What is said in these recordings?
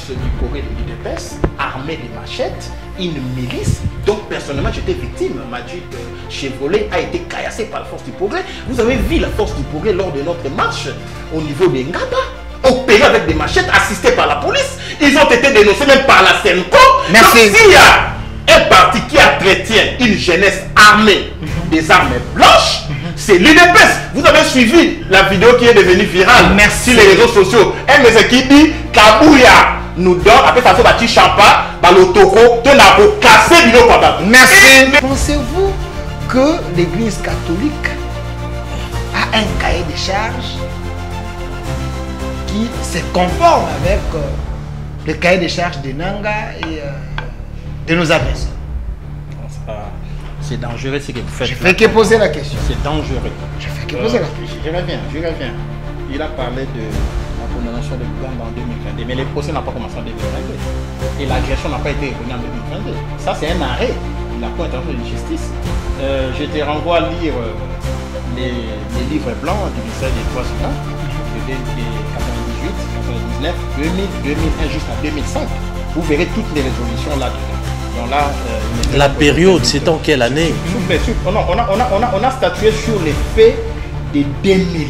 Du Corée de l'UDPS, armé de machettes, une milice. Donc personnellement j'étais victime. Majid Chevrolet a été caillassé par la force du progrès. Vous avez vu la force du progrès lors de notre marche au niveau de Ngaba, opéré avec des machettes, assistés par la police. Ils ont été dénoncés même par la Senco. Merci. Donc s'il y a un parti qui entretient une jeunesse armée des armes blanches, c'est l'UDPS. Vous avez suivi la vidéo qui est devenue virale. Merci. Sur les réseaux sociaux. Un monsieur qui dit Kabouya nous donne, après ça fait bâti champa, balotoko, tenabo, cassé du papa. Merci. Pensez-vous que l'église catholique a un cahier de charges qui se conforme avec le cahier de charges de Nanga et de nos adresses? C'est dangereux ce que vous faites. Je fais que poser la question. C'est dangereux. Je fais que poser la question. Je reviens. Il a parlé de la condamnation de Luganda en 2022, mais les procès n'ont pas commencé en 2022. Et l'agression n'a pas été reconnue en 2022. Ça, c'est un arrêt de la Cour internationale de justice. Je te renvoie à lire les livres blancs du ministère des Droits humains de 98, 99, 2000, 2001 jusqu'à 2005. Vous verrez toutes les résolutions là-dedans. Donc là, la période, c'est en quelle année? On a statué sur les faits de 2000.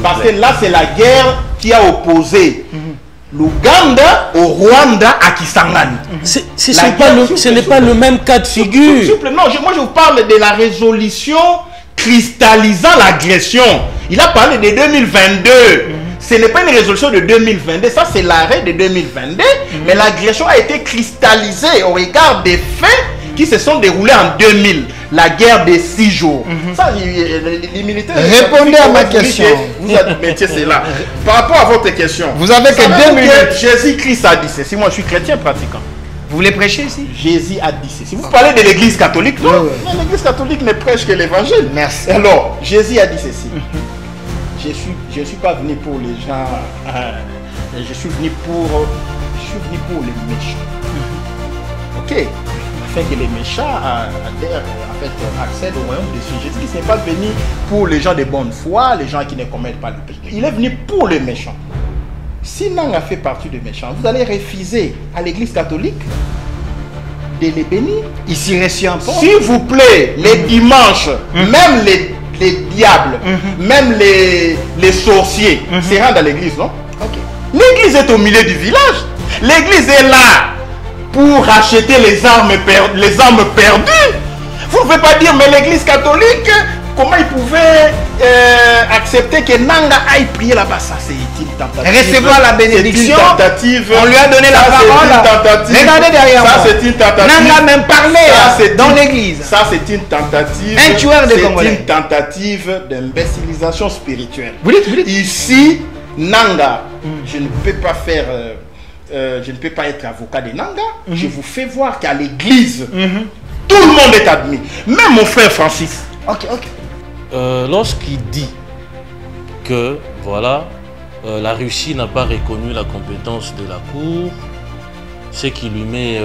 Parce que là, c'est la guerre qui a opposé l'Ouganda au Rwanda à Kisangani. Ce n'est pas le même cas de figure. Moi, je vous parle de la résolution cristallisant l'agression. Il a parlé de 2022. Ce n'est pas une résolution de 2022, ça c'est l'arrêt de 2022, mais l'agression a été cristallisée au regard des faits qui se sont déroulés en 2000, la guerre des 6 jours. Ça, les militaires... Répondez à ma question. Vous admettez cela. Par rapport à votre question, vous avez que 2 minutes. Jésus-Christ a dit ceci. Moi, je suis chrétien pratiquant. Vous voulez prêcher ici? Jésus a dit ceci. Vous parlez de l'église catholique, non? Mais l'église catholique ne prêche que l'évangile. Merci. Alors, Jésus a dit ceci. Je ne suis pas venu pour les gens, je suis venu pour les méchants. Ok? Afin que les méchants accèdent au royaume de Dieu. Jésus n'est pas venu pour les gens de bonne foi, les gens qui ne commettent pas le péché. Il est venu pour les méchants. Si Nanga fait partie des méchants, vous allez refuser à l'église catholique de les bénir. Ici, récient. S'il vous plaît, les dimanches, même les diables, même les sorciers se rendent à l'église, non? L'église est au milieu du village. L'église est là pour racheter les armes perdues. Vous ne pouvez pas dire, mais l'église catholique, comment ils pouvaient accepter que Nanga aille prier là-bas? Ça, c'est une tentative. Recevoir la bénédiction. On lui a donné la parole. Regardez derrière moi. Ça, c'est une tentative. Nanga même parlé dans l'église. Ça, c'est une tentative. Un tueur de Congolais. C'est une tentative d'imbécilisation spirituelle. Vous dites. Ici, Nanga, je ne peux pas faire... je ne peux pas être avocat de Nanga. Je vous fais voir qu'à l'église, tout le monde est admis. Même mon frère Francis. Ok. Lorsqu'il dit que, voilà, la Russie n'a pas reconnu la compétence de la Cour, ce qui lui met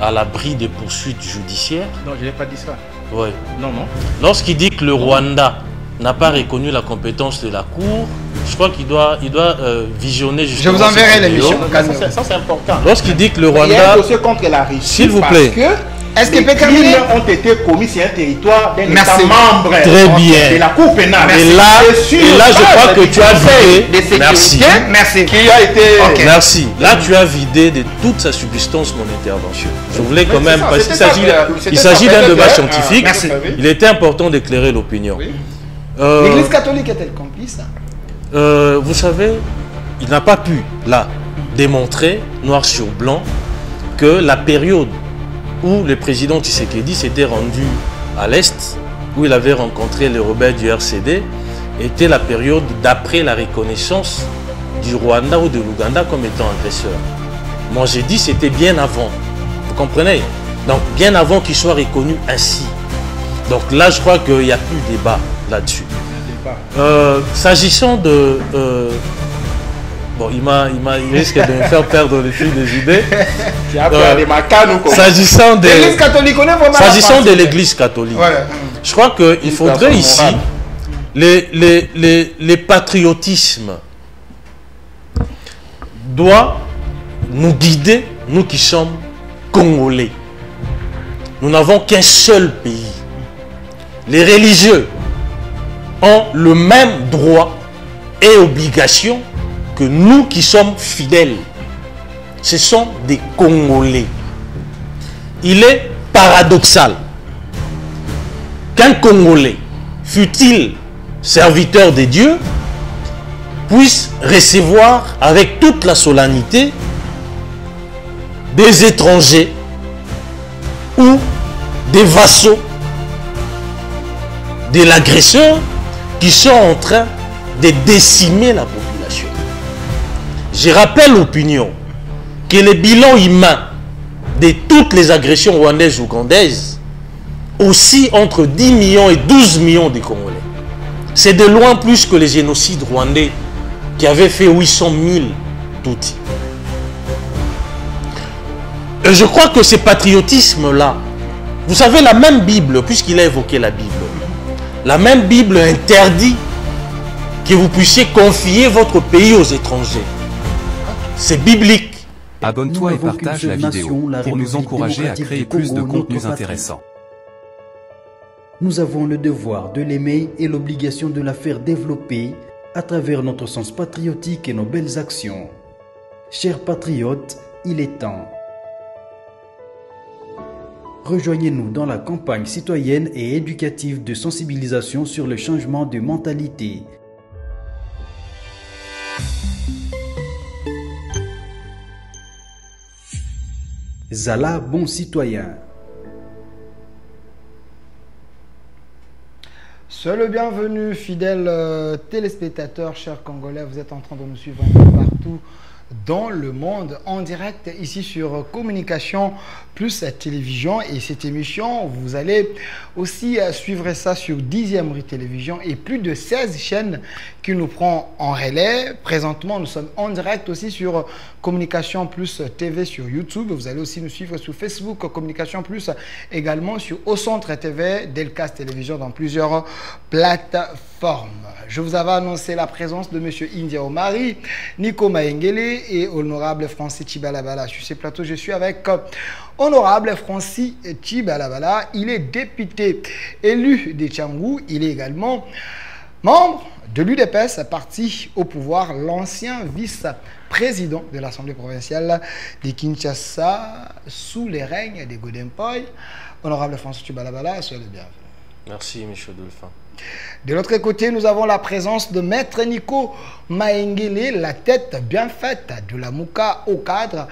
à l'abri des poursuites judiciaires. Non, je n'ai pas dit ça. Oui. Non. Lorsqu'il dit que le Rwanda n'a pas reconnu la compétence de la Cour, je crois qu'il doit visionner justement. Je vous enverrai l'émission. Ça, c'est important. Lorsqu'il dit que le Rwanda... Il y a un dossier contre la Russie. S'il vous plaît. Est-ce que les crimes ont été commis sur un territoire d'un État membre Très bien. de la Cour pénale? Et là, je crois que tu as vidé. Merci. Qui a été... Merci. Là, tu as vidé de toute sa substance mon intervention. Je voulais quand même, parce qu'il s'agit d'un débat scientifique, il était important d'éclairer l'opinion. L'église catholique est-elle complice? Vous savez, il n'a pas pu, là, démontrer, noir sur blanc, que la période où le président Tshisekedi s'était rendu à l'Est, où il avait rencontré les rebelles du RCD, était la période d'après la reconnaissance du Rwanda ou de l'Ouganda comme étant agresseur. Moi j'ai dit c'était bien avant, vous comprenez? Donc bien avant qu'il soit reconnu ainsi. Donc là je crois qu'il n'y a plus de débat là-dessus. S'agissant de... bon, il risque de me faire perdre le fil des idées. S'agissant de l'église catholique, je crois qu'il faudrait ici les patriotismes doit nous guider, nous qui sommes Congolais. Nous n'avons qu'un seul pays. Les religieux ont le même droit et obligation que nous qui sommes fidèles. Ce sont des Congolais. Il est paradoxal qu'un Congolais, fût-il serviteur de Dieu, puisse recevoir avec toute la solennité des étrangers ou des vassaux de l'agresseur qui sont en train de décimer la population. Je rappelle l'opinion que le bilan humain de toutes les agressions rwandaises ou ougandaises aussi entre 10 millions et 12 millions de Congolais. C'est de loin plus que les génocides rwandais qui avaient fait 800 000 Tutsis. Et je crois que ce patriotisme-là, vous savez, la même Bible, puisqu'il a évoqué la Bible, la même Bible interdit que vous puissiez confier votre pays aux étrangers. C'est biblique. Abonne-toi et partage la vidéo pour nous encourager à créer plus de contenus intéressants. Nous avons le devoir de l'aimer et l'obligation de la faire développer à travers notre sens patriotique et nos belles actions. Chers patriotes, il est temps. Rejoignez-nous dans la campagne citoyenne et éducative de sensibilisation sur le changement de mentalité. Zala, bon citoyen. Soyez le bienvenu, fidèles téléspectateurs, chers Congolais. Vous êtes en train de nous suivre un peu partout dans le monde, en direct, ici sur Communication Plus Télévision. Et cette émission, vous allez aussi suivre ça sur 10e rue Télévision et plus de 16 chaînes qui nous prend en relais. Présentement, nous sommes en direct aussi sur Communication Plus TV sur YouTube. Vous allez aussi nous suivre sur Facebook, Communication Plus, également sur Au Centre TV, Delcast Télévision, dans plusieurs plateformes. Je vous avais annoncé la présence de M. India Omari, Nico Maengele et honorable Francis Chibalabala. Sur ces plateaux, je suis avec honorable Francis Chibalabala. Il est député élu de Tchangou. Il est également membre de l'UDPS, parti au pouvoir, l'ancien vice-président de l'Assemblée provinciale de Kinshasa sous les règnes de Godempoy. Honorable Francis Chibalabala, soyez le bienvenu. Merci, M. Dolphin. De l'autre côté, nous avons la présence de Maître Nico Maengele, la tête bien faite de la Mouka au cadre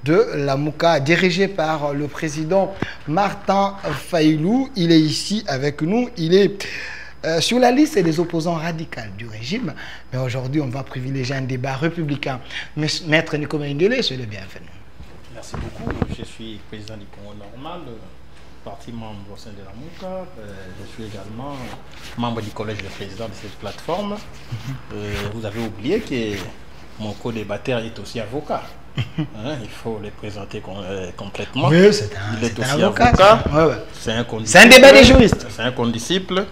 de la Mouka, dirigée par le président Martin Fayulu. Il est ici avec nous. Il est sur la liste des opposants radicaux du régime. Mais aujourd'hui, on va privilégier un débat républicain. Maître Nico Maengele, soyez le bienvenu. Merci beaucoup. Je suis président du Congo normal, parti membre au sein de la Mouka. Je suis également membre du collège de président de cette plateforme. Vous avez oublié que mon co-débatteur est aussi avocat. Hein, il faut le présenter complètement. Oui, c'est il est aussi un avocat. avocat. Ouais. C'est un débat des juristes. C'est un condisciple,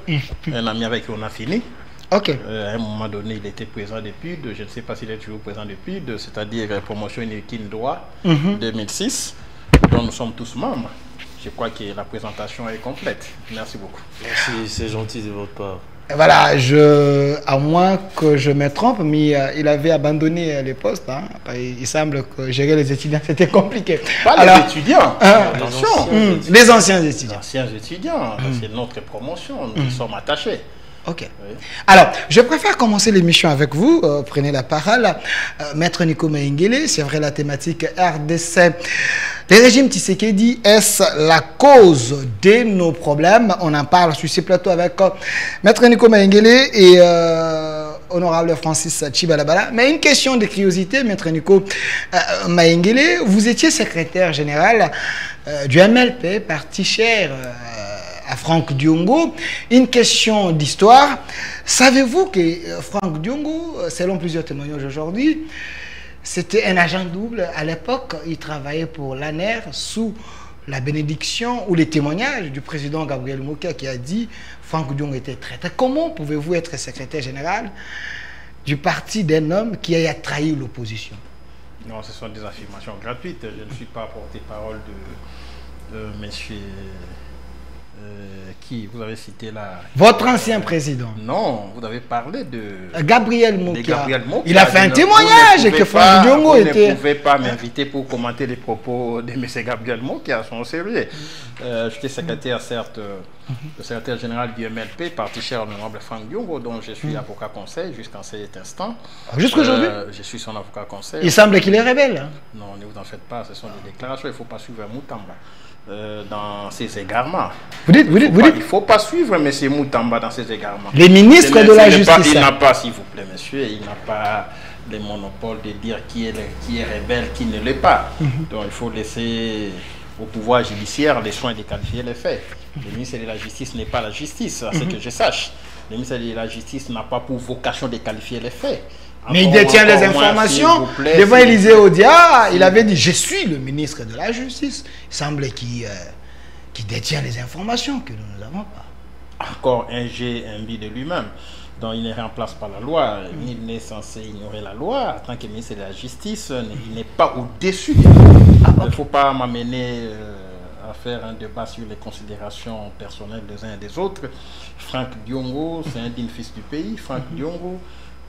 un ami avec qui on a fini. Ok. À un moment donné, il était présent depuis, je ne sais pas s'il est toujours présent depuis, c'est-à-dire promotion Inukine Droit 2006, dont nous sommes tous membres. Je crois que la présentation est complète. Merci beaucoup. Merci, c'est gentil de votre part. Voilà, à moins que je me trompe, mais il avait abandonné les postes. Hein. Il semble que gérer les étudiants, c'était compliqué. Pas les étudiants, attention. Les anciens étudiants. Les anciens étudiants, c'est notre promotion, nous y sommes attachés. Ok. Oui. Alors, je préfère commencer l'émission avec vous. Prenez la parole. Maître Nico Maengele, c'est vrai, la thématique RDC. Le régime Tshisekedi, est-ce la cause de nos problèmes? On en parle sur ces plateaux avec Maître Nico Maengele et honorable Francis Chibalabala. Mais une question de curiosité, Maître Nico Maengele, vous étiez secrétaire général du MLP, parti cher à Franck Diongo. Une question d'histoire. Savez-vous que Franck Diongo, selon plusieurs témoignages aujourd'hui, c'était un agent double à l'époque? Il travaillait pour l'ANER sous la bénédiction ou les témoignages du président Gabriel Mokia qui a dit Franck Diongo était traître. Comment pouvez-vous être secrétaire général du parti d'un homme qui a trahi l'opposition? Non, ce sont des affirmations gratuites. Je ne suis pas porte-parole de monsieur... qui vous avez cité là? Votre ancien président. Non, vous avez parlé de Gabriel Mokia. Gabriel Mokia. Il a fait un témoignage que Franck Diongo était... Vous ne pouvez pas m'inviter pour commenter les propos de M. Gabriel Mokia, sont sérieux. J'étais secrétaire, certes, le secrétaire général du MLP, parti cher honorable Franck Diongo, dont je suis avocat conseil jusqu'en cet instant. Jusqu'aujourd'hui je suis son avocat conseil. Il semble qu'il est rebelle. Hein? Non, ne vous en faites pas, ce sont des déclarations, il ne faut pas suivre Moutamba. Dans ses égarements. Il ne faut pas suivre M. Moutamba dans ses égarements. Les ministres de la Justice. Il n'a pas, s'il vous plaît, monsieur, il n'a pas le monopole de dire qui est rebelle, qui ne l'est pas. Donc il faut laisser au pouvoir judiciaire les soins de qualifier les faits. Le ministre de la Justice n'est pas la justice, à ce que je sache. Le ministre de la Justice n'a pas pour vocation de qualifier les faits. Mais il détient les informations. Devant Élisée Odia, il avait dit « Je suis le ministre de la Justice ». Il semblait qu'il détient les informations que nous n'avons pas. Encore un G imbu de lui-même. Donc il ne remplace pas la loi. Il n'est censé ignorer la loi. En tant que ministre de la Justice, il n'est pas au-dessus de la loi. Il ne faut pas m'amener à faire un débat sur les considérations personnelles des uns et des autres. Franck Diongo, c'est un digne fils du pays. Franck Diongo,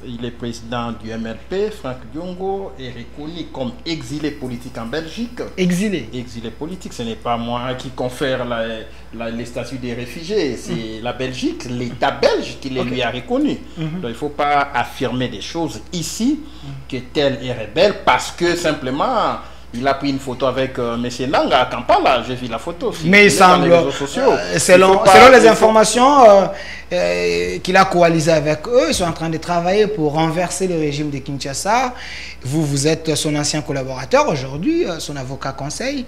il est président du MLP. Franck Diongo est reconnu comme exilé politique en Belgique. Exilé? Exilé politique, ce n'est pas moi qui confère les statuts des réfugiés. C'est la Belgique, l'État belge qui les lui a reconnus. Donc il ne faut pas affirmer des choses ici que tel est rebelle parce que simplement... Il a pris une photo avec M. Nanga à Kampala, j'ai vu la photo. Mais il semble, selon les informations qu'il a coalisé avec eux, ils sont en train de travailler pour renverser le régime de Kinshasa. Vous êtes son ancien collaborateur aujourd'hui, son avocat conseil.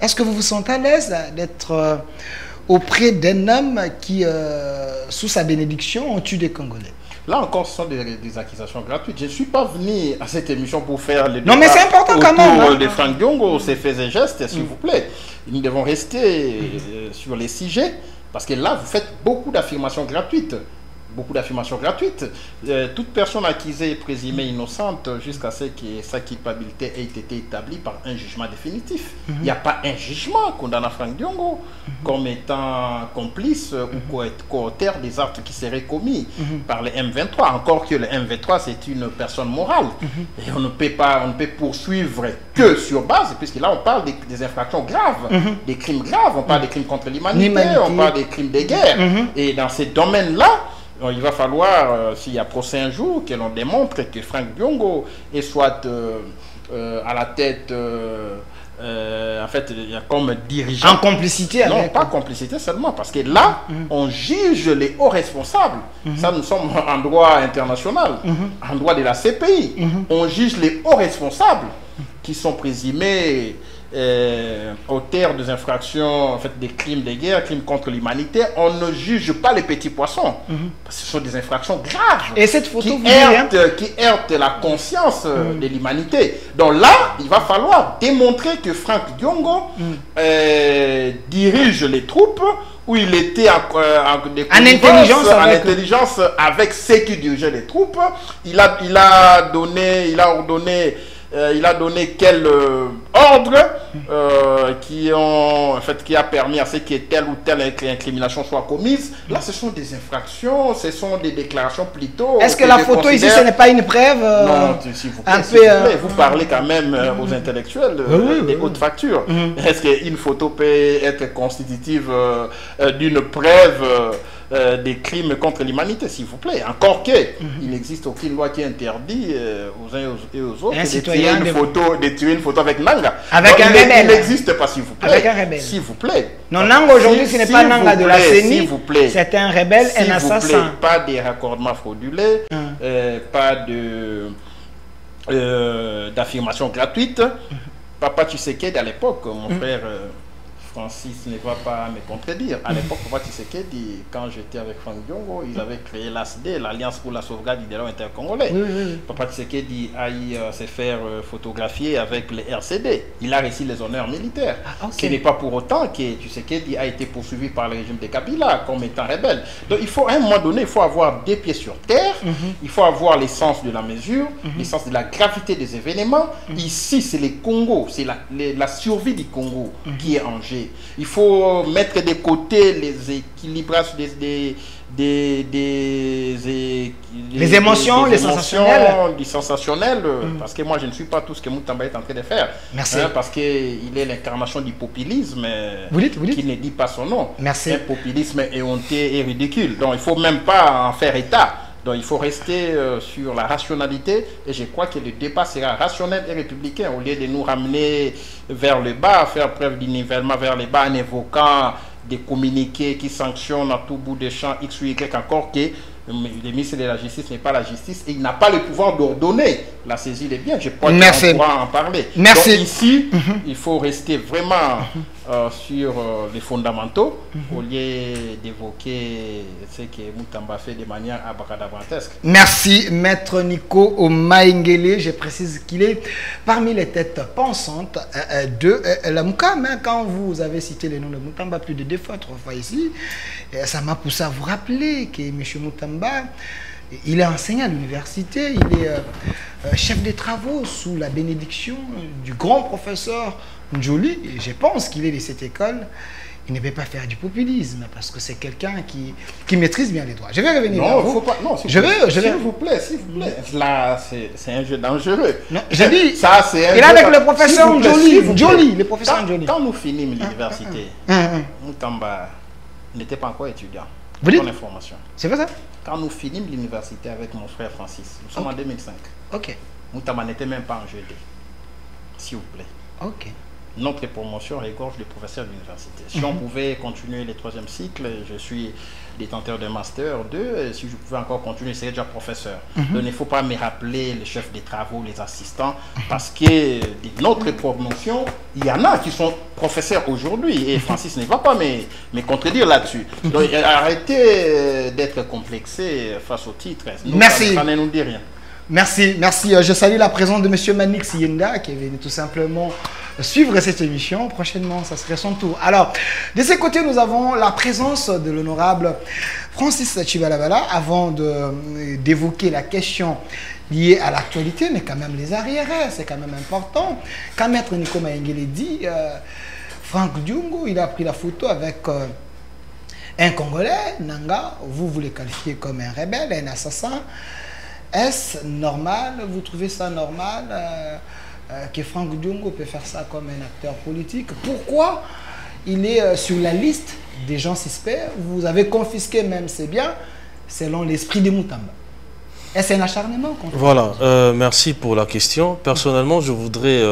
Est-ce que vous vous sentez à l'aise d'être auprès d'un homme qui, sous sa bénédiction, ont tué des Congolais? Là encore, ce sont des accusations gratuites. Je ne suis pas venu à cette émission pour faire le débat. Non, mais c'est important quand même. Autour de Franck Diongo, ses faits et gestes, s'il vous plaît. Nous devons rester sur les sujets, parce que là, vous faites beaucoup d'affirmations gratuites. Beaucoup d'affirmations gratuites. Toute personne accusée est présumée innocente jusqu'à ce que sa culpabilité ait été établie par un jugement définitif. Il n'y a pas un jugement condamnant Franck Diongo comme étant complice ou coauteur des actes qui seraient commis par le M23. Encore que le M23, c'est une personne morale. Et on ne peut poursuivre que sur base, puisque là, on parle des infractions graves, des crimes graves. On parle des crimes contre l'humanité, on parle des crimes de guerre. Et dans ces domaines-là, il va falloir, s'il y a procès un jour, que l'on démontre que Franck Diongo est soit à la tête, en fait, comme dirigeant. En complicité avec... Non, pas complicité seulement, parce que là, on juge les hauts responsables. Ça, nous sommes en droit international, en droit de la CPI. On juge les hauts responsables qui sont présumés auteurs des infractions, en fait, des crimes de guerre, crimes contre l'humanité. On ne juge pas les petits poissons, parce que ce sont des infractions graves. Et cette photo qui heurtent la conscience de l'humanité. Donc là, il va falloir démontrer que Franck Diongo dirige les troupes, où il était en intelligence avec ceux qui dirigeaient les troupes. Il a donné quel ordre qui a permis à ce que telle ou telle incrimination soit commise. Là, ce sont des infractions, ce sont des déclarations plutôt... Est-ce que la photo ici, ce n'est pas une preuve Non, s'il vous plaît, vous parlez quand même aux intellectuels des hautes factures. Est-ce qu'une photo peut être constitutive d'une preuve des crimes contre l'humanité, s'il vous plaît? Encore que il n'existe aucune loi qui interdit aux uns et aux autres de tuer une photo avec Nanga. Avec un rebelle. Il n'existe pas, s'il vous plaît. Avec un rebelle. S'il vous plaît. Non, Nanga aujourd'hui, ce n'est pas Nanga de la CENI. C'est un rebelle, un assassin. Pas des raccordements frauduleux, pas d'affirmations gratuites. Papa Tshisekedi à l'époque, mon frère Francis ne va pas me contredire. À l'époque, Papa Tshisekedi, quand j'étais avec Franck Diongo, ils avaient créé l'ASD, l'Alliance pour la sauvegarde du dialogue intercongolais. Papa Tshisekedi a eu se faire photographier avec les RCD. Il a reçu les honneurs militaires. Ce n'est pas pour autant que Tshisekedi a été poursuivi par le régime de Kabila comme étant rebelle. Donc il faut, à un moment donné, il faut avoir des pieds sur terre, il faut avoir l'essence de la mesure, l'essence de la gravité des événements. Ici, c'est le Congo, c'est la survie du Congo qui est en jeu. Il faut mettre de côté les équilibrages les émotions, les sensationnels, parce que moi je ne suis pas tout ce que Moutamba est en train de faire. Merci. Parce qu'il est l'incarnation du populisme qui ne dit pas son nom. Merci. Un populisme éhonté et ridicule. Donc il ne faut même pas en faire état. Donc il faut rester sur la rationalité, et je crois que le débat sera rationnel et républicain au lieu de nous ramener vers le bas, faire preuve d'innivellement vers le bas en évoquant des communiqués qui sanctionnent à tout bout de champ X ou Y, encore que le ministre de la Justice n'est pas la justice et il n'a pas le pouvoir d'ordonner la saisie des biens. Je crois qu'on pourra en parler. Merci. Donc ici, il faut rester vraiment sur les fondamentaux au lieu d'évoquer ce que Moutamba fait de manière abracadabrantesque. Merci, Maître Nico Maïngele. Je précise qu'il est parmi les têtes pensantes de la Moukam. Quand vous avez cité le nom de Moutamba plus de 2 fois, 3 fois ici, ça m'a poussé à vous rappeler que M. Moutamba, il est enseignant à l'université, il est chef des travaux sous la bénédiction du grand professeur Ndjoli. Et je pense qu'il est de cette école. Il ne peut pas faire du populisme parce que c'est quelqu'un qui maîtrise bien les droits. Je vais revenir non, à vous. Faut pas, non, s'il vous plaît. Là, c'est un jeu dangereux. J'ai dit, ça, c'est il est avec le professeur Ndjoli. Le professeur Ndjoli. Quand nous finissons l'université, Moutamba n'était pas encore étudiant. Vous dites? Information. C'est vrai ça? Quand nous finissons l'université avec mon frère Francis, nous sommes en 2005. Ok. Moutamba n'était même pas en GD. S'il vous plaît. Ok. Notre promotion regorge de professeurs de l'université. Si on pouvait continuer le 3e cycle, je suis détenteur d'un master 2, si je pouvais encore continuer, je serais déjà professeur. Donc il ne faut pas me rappeler les chefs des travaux, les assistants, parce que de notre promotion, il y en a qui sont professeurs aujourd'hui, et Francis ne va pas me contredire là-dessus. Donc arrêtez d'être complexé face au titre. Merci. Ça ne nous dit rien. Merci, merci. Je salue la présence de M. Manix Yenda qui est venu tout simplement suivre cette émission. Prochainement, ça serait son tour. Alors, de ce côté, nous avons la présence de l'honorable Francis Chibalabala avant d'évoquer la question liée à l'actualité, mais quand même les arriérés, c'est quand même important. Quand Maître Nico Maïngele dit, Franck Diongo, il a pris la photo avec un Congolais, Nanga, vous le qualifiez comme un rebelle, un assassin. Est-ce normal, vous trouvez ça normal que Franck Diongo peut faire ça comme un acteur politique? Pourquoi il est sur la liste des gens suspects? Vous avez confisqué même ses biens selon l'esprit de Moutamba. Est-ce un acharnement? Voilà, merci pour la question. Personnellement, je voudrais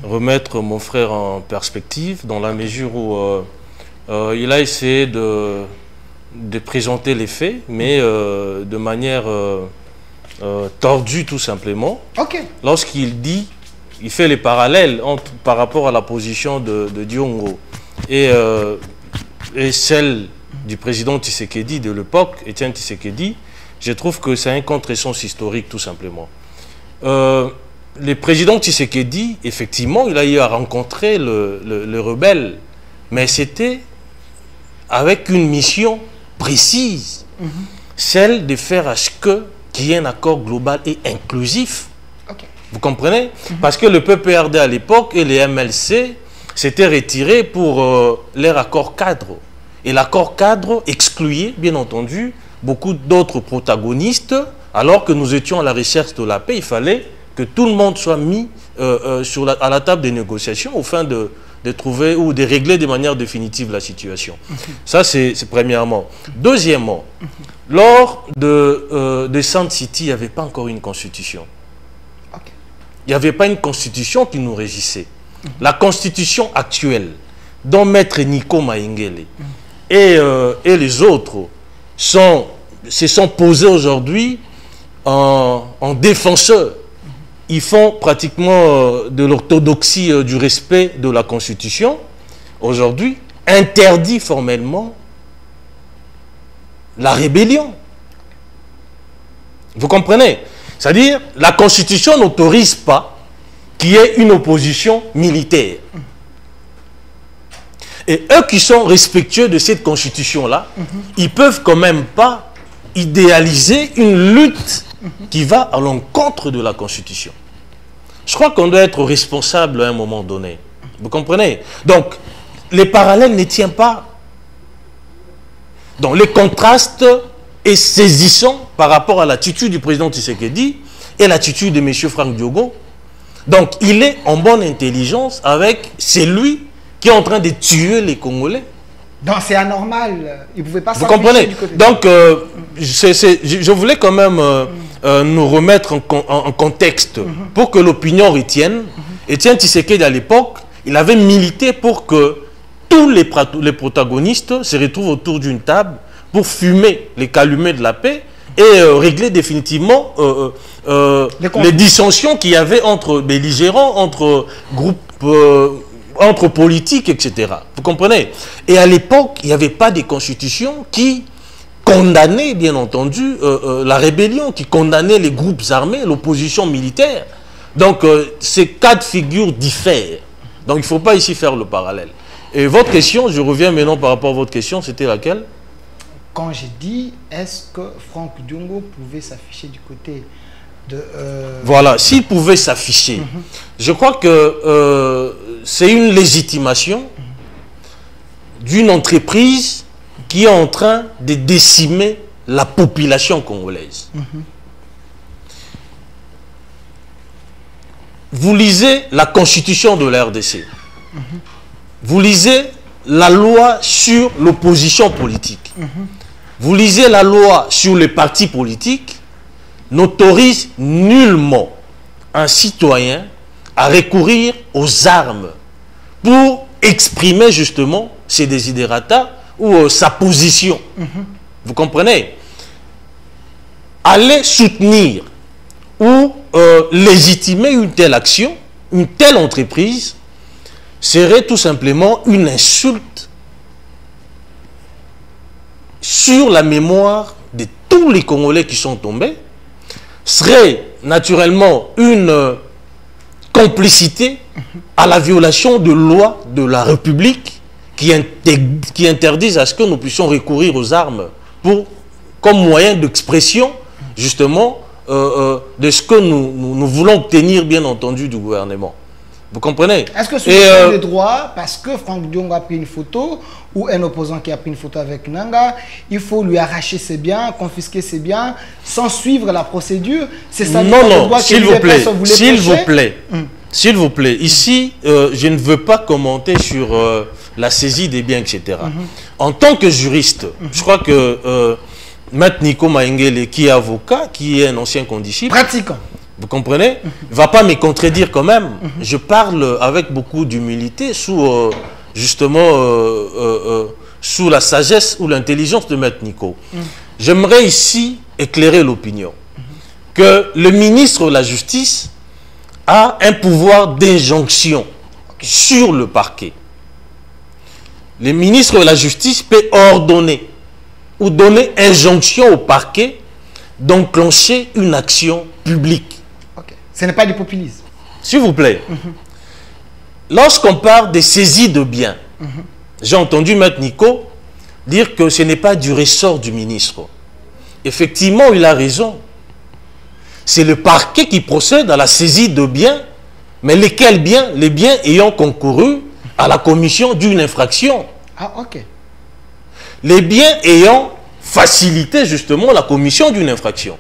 remettre mon frère en perspective dans la mesure où il a essayé de présenter les faits, mais de manière tordue tout simplement. Okay. Lorsqu'il dit, il fait les parallèles par rapport à la position de Diongo et celle du président Tshisekedi de l'époque, Étienne Tshisekedi, je trouve que c'est un contresens historique tout simplement. Le président Tshisekedi, effectivement, il a eu à rencontrer le rebelle, mais c'était avec une mission précise, celle de faire à ce qu'il y ait un accord global et inclusif. Okay. Vous comprenez? Parce que le PPRD à l'époque et les MLC s'étaient retirés pour leur accord cadre. Et l'accord cadre excluait, bien entendu, beaucoup d'autres protagonistes, alors que nous étions à la recherche de la paix. Il fallait que tout le monde soit mis à la table des négociations au fin de trouver ou de régler de manière définitive la situation. Ça, c'est premièrement. Deuxièmement, lors de Sand City, il n'y avait pas encore une constitution. Okay. Il n'y avait pas une constitution qui nous régissait. La constitution actuelle, dont Maître Nico Maïngele et les autres se sont posés aujourd'hui en défenseurs. Ils font pratiquement de l'orthodoxie du respect de la Constitution aujourd'hui, interdit formellement la rébellion. Vous comprenez? C'est-à-dire, la Constitution n'autorise pas qu'il y ait une opposition militaire. Et eux qui sont respectueux de cette Constitution-là, ils peuvent quand même pas idéaliser une lutte qui va à l'encontre de la Constitution. Je crois qu'on doit être responsable à un moment donné. Vous comprenez? Donc, les parallèles ne tiennent pas. Donc, les contrastes est saisissant par rapport à l'attitude du président Tshisekedi et l'attitude de M. Franck Diogo. Donc, il est en bonne intelligence avec celui qui est en train de tuer les Congolais. Donc, c'est anormal. Il ne pouvait pas. Vous comprenez? Donc, je voulais quand même nous remettre en contexte pour que l'opinion retienne. Etienne Tshisekedi, à l'époque, il avait milité pour que tous les protagonistes se retrouvent autour d'une table pour fumer les calumets de la paix et régler définitivement les dissensions qu'il y avait entre belligérants, entre groupes, entre politiques, etc. Vous comprenez? Et à l'époque, il n'y avait pas de constitution qui condamnait, bien entendu, la rébellion, qui condamnait les groupes armés, l'opposition militaire. Donc, ces cas de figure diffèrent. Donc, il ne faut pas ici faire le parallèle. Et votre question, je reviens maintenant par rapport à votre question, c'était laquelle? Quand j'ai dit, est-ce que Franck Diongo pouvait s'afficher du côté de... Voilà, s'il pouvait s'afficher, je crois que c'est une légitimation d'une entreprise qui est en train de décimer la population congolaise. Vous lisez la constitution de la RDC. Vous lisez la loi sur l'opposition politique. Vous lisez la loi sur les partis politiques, n'autorise nullement un citoyen à recourir aux armes pour exprimer justement ses desiderata ou sa position. Vous comprenez? Aller soutenir ou légitimer une telle action, une telle entreprise, serait tout simplement une insulte sur la mémoire de tous les Congolais qui sont tombés, serait naturellement une complicité à la violation de lois de la République qui interdisent à ce que nous puissions recourir aux armes comme moyen d'expression justement de ce que nous voulons obtenir, bien entendu, du gouvernement. Vous comprenez? Est-ce que c'est le droit, parce que Franck Diongo a pris une photo, ou un opposant qui a pris une photo avec Nanga, il faut lui arracher ses biens, confisquer ses biens, sans suivre la procédure? C'est ça? Non, s'il vous plaît, s'il vous plaît, ici, je ne veux pas commenter sur la saisie des biens, etc. En tant que juriste, je crois que Maître Nico Maengele, qui est avocat, qui est un ancien condisciple, pratiquant, vous comprenez, ne va pas me contredire quand même. Je parle avec beaucoup d'humilité sous justement sous la sagesse ou l'intelligence de Maître Nico. J'aimerais ici éclairer l'opinion que le ministre de la Justice a un pouvoir d'injonction sur le parquet. Le ministre de la Justice peut ordonner ou donner injonction au parquet d'enclencher une action publique. Ce n'est pas du populisme. S'il vous plaît. Lorsqu'on parle de saisie de biens, j'ai entendu Maître Nico dire que ce n'est pas du ressort du ministre. Effectivement, il a raison. C'est le parquet qui procède à la saisie de biens, mais lesquels biens? Les biens ayant concouru à la commission d'une infraction. Ah, ok. Les biens ayant facilité justement la commission d'une infraction.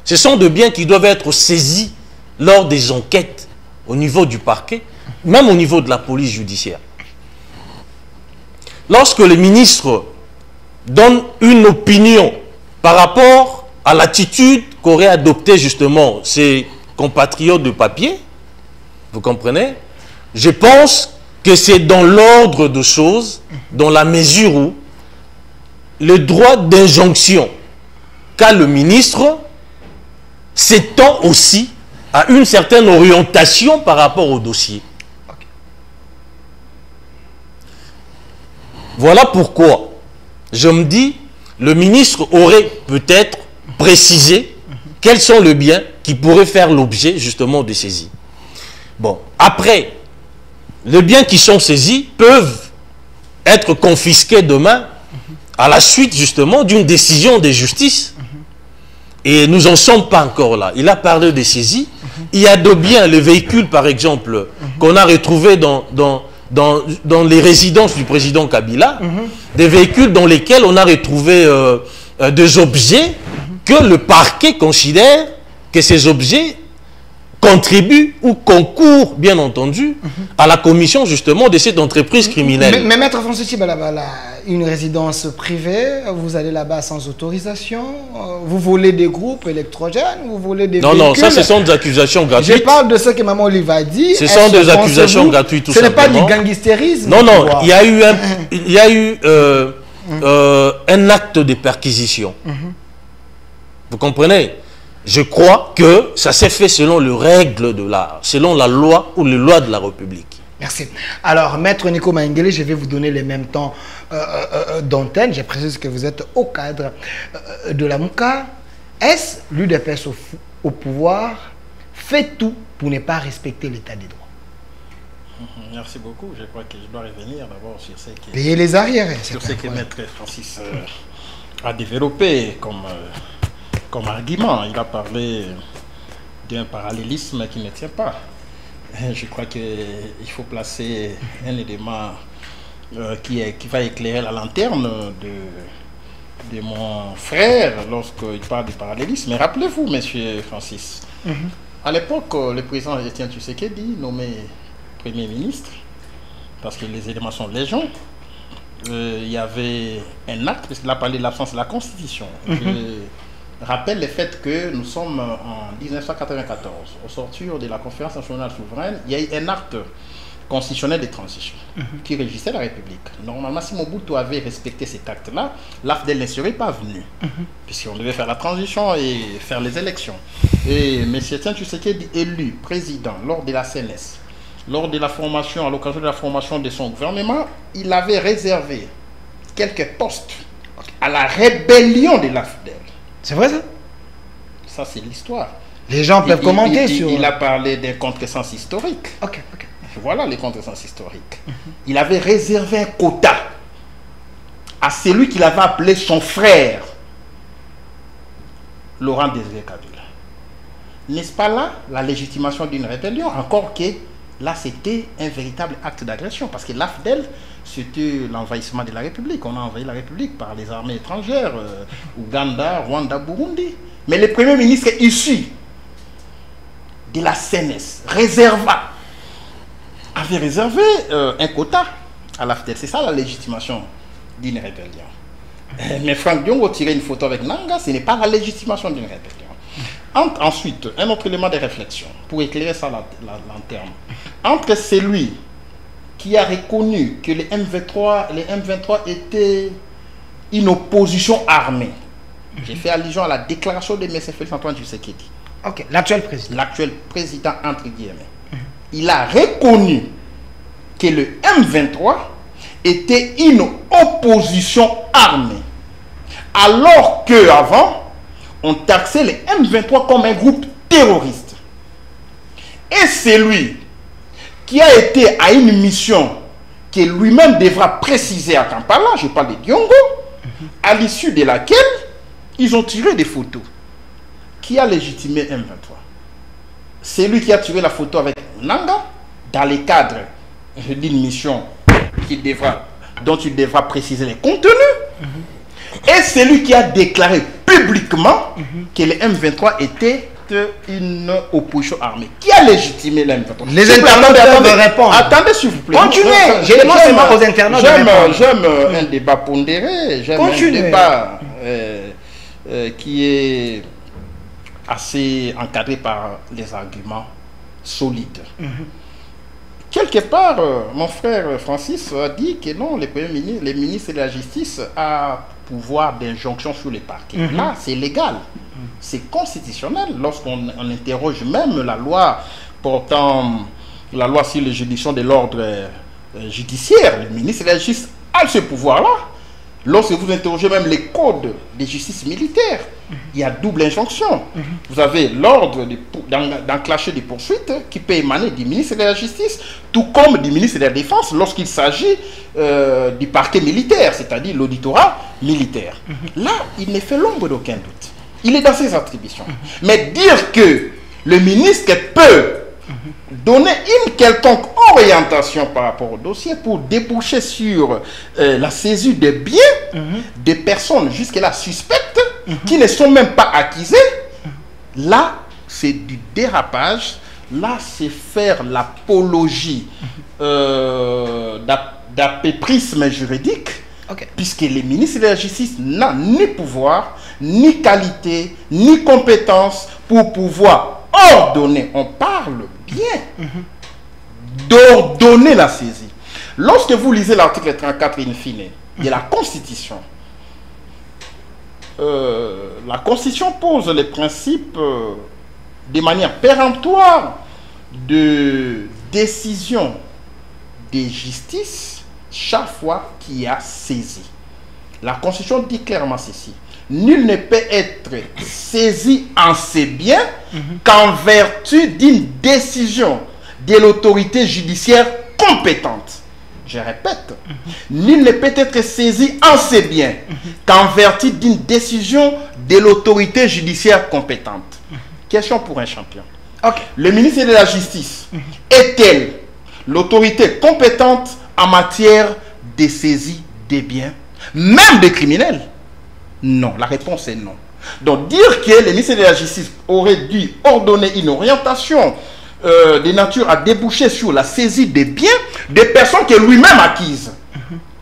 Ce sont des biens qui doivent être saisis lors des enquêtes au niveau du parquet, même au niveau de la police judiciaire. Lorsque le ministre donne une opinion par rapport à l'attitude qu'auraient adoptée justement ses compatriotes de papier, vous comprenez, je pense que c'est dans l'ordre de choses, dans la mesure où le droit d'injonction qu'a le ministre s'étend aussi à une certaine orientation par rapport au dossier. Voilà pourquoi je me dis, le ministre aurait peut-être précisé quels sont les biens qui pourraient faire l'objet justement de saisie. Bon, après, les biens qui sont saisis peuvent être confisqués demain à la suite justement d'une décision de justice. Et nous n'en sommes pas encore là. Il a parlé de saisies. Il y a de biens, les véhicules par exemple, qu'on a retrouvés dans les résidences du président Kabila, des véhicules dans lesquels on a retrouvé des objets que le parquet considère que ces objets contribuent ou concourent, bien entendu, à la commission justement de cette entreprise criminelle. Mais Maître Francis Chibalabala, une résidence privée, vous allez là-bas sans autorisation, vous volez des groupes électrogènes, vous volez des véhicules. Non, ça ce sont des accusations gratuites. Je parle de ce que Maman Olive a dit. Ce sont des accusations gratuites tout simplement. Ce n'est pas du gangstérisme. Non, il y a eu un acte de perquisition. Vous comprenez? Je crois que ça s'est fait selon les règles de l'art, selon la loi ou les lois de la République. Merci. Alors, Maître Nico Maingele, je vais vous donner les mêmes temps d'antenne. Je précise que vous êtes au cadre de la MOUCA. Est-ce l'UDPS au pouvoir fait tout pour ne pas respecter l'état des droits? Merci beaucoup. Je crois que je dois revenir d'abord sur ce que... Payer les arriérés. Sur ce que Maître Francis a développé comme argument. Il a parlé d'un parallélisme qui ne tient pas. Je crois qu'il faut placer un élément qui va éclairer la lanterne de mon frère lorsqu'il parle de parallélisme. Mais rappelez-vous, monsieur Francis, à l'époque, le président Etienne Tshisekedi, nommé Premier ministre, parce que les éléments sont légion, il y avait un acte, parce qu'il a parlé de l'absence de la Constitution. Je rappelle le fait que nous sommes en 1994, au sortir de la conférence nationale souveraine, il y a eu un acte constitutionnel de transition qui régissait la République. Normalement, si Mobutu avait respecté cet acte-là, l'AFDEL ne serait pas venu, puisqu'on devait faire la transition et faire les élections. Et M. Etienne Tshisekedi, élu président lors de la CNS, lors de la formation, à l'occasion de la formation de son gouvernement, il avait réservé quelques postes à la rébellion de l'AFDEL. C'est vrai ça? Ça, c'est l'histoire. Les gens peuvent commenter sur... Il a parlé d'un contresens historique. Ok. Voilà les contresens historiques. Il avait réservé un quota à celui qu'il avait appelé son frère, Laurent Désiré Kabila. N'est-ce pas là la légitimation d'une rébellion? Encore que là, c'était un véritable acte d'agression. Parce que l'AFDEL, c'était l'envahissement de la République. On a envahi la République par les armées étrangères, Ouganda, Rwanda, Burundi. Mais le Premier ministre issu de la CNS avait réservé un quota à l'AFDEL. C'est ça la légitimation d'une rébellion. Mais Franck Diongo tirer une photo avec Nanga, ce n'est pas la légitimation d'une rébellion. Ensuite, un autre élément de réflexion, pour éclairer ça la lanterne. Entre celui qui a reconnu que les M23 étaient une opposition armée. J'ai fait allusion à la déclaration de M. Félix Antoine Tshisekedi. Ok, l'actuel président. L'actuel président, entre guillemets. Il a reconnu que le M23 était une opposition armée. Alors qu'avant, on taxait les M23 comme un groupe terroriste. Et c'est lui qui a été à une mission que lui-même devra préciser à Kampala, je parle de Diongo, à l'issue de laquelle ils ont tiré des photos. Qui a légitimé M23? C'est lui qui a tiré la photo avec Nanga dans le cadre d'une mission dont il devra préciser les contenus. Et c'est lui qui a déclaré publiquement que le M23 était une opposition armée. Qui a légitimé le M23? Les internautes peuvent répondre. Attendez s'il vous plaît. Continuez. Je demande seulement aux internautes de répondre. J'aime un débat pondéré. J'aime un débat qui est assez encadré par les arguments solides. Quelque part, mon frère Francis a dit que non, les ministres de la Justice a pouvoir d'injonction sur les parquets. Là, c'est légal. C'est constitutionnel. Lorsqu'on interroge même la loi portant la loi sur les juridictions de l'ordre judiciaire, le ministre de la Justice a ce pouvoir-là. Lorsque vous interrogez même les codes de justice militaire, il y a double injonction. Vous avez l'ordre d'enclencher des poursuites qui peut émaner du ministre de la Justice, tout comme du ministre de la Défense lorsqu'il s'agit du parquet militaire, c'est-à-dire l'auditorat militaire. Là, il ne fait l'ombre d'aucun doute. Il est dans ses attributions. Mais dire que le ministre peut donner une quelconque orientation par rapport au dossier pour déboucher sur la saisie de biens des personnes jusque-là suspectes qui ne sont même pas accusées, là, c'est du dérapage. Là, c'est faire l'apologie d'apéprisme juridique, puisque les ministres de la Justice n'ont ni pouvoir, ni qualité, ni compétence pour pouvoir ordonner. On parle bien d'ordonner la saisie. Lorsque vous lisez l'article 34 in fine de la Constitution, la Constitution pose les principes de manière péremptoire de décision de justice chaque fois qu'il y a saisie. La Constitution dit clairement ceci: nul ne peut être saisi en ses biens qu'en vertu d'une décision de l'autorité judiciaire compétente. Je répète, nul ne peut être saisi en ses biens qu'en vertu d'une décision de l'autorité judiciaire compétente. Question pour un champion. Le ministre de la Justice est-elle l'autorité compétente en matière de saisie des biens, même des criminels? Non, la réponse est non. Donc dire que le ministre de la Justice aurait dû ordonner une orientation de nature à déboucher sur la saisie des biens des personnes que lui-même acquises.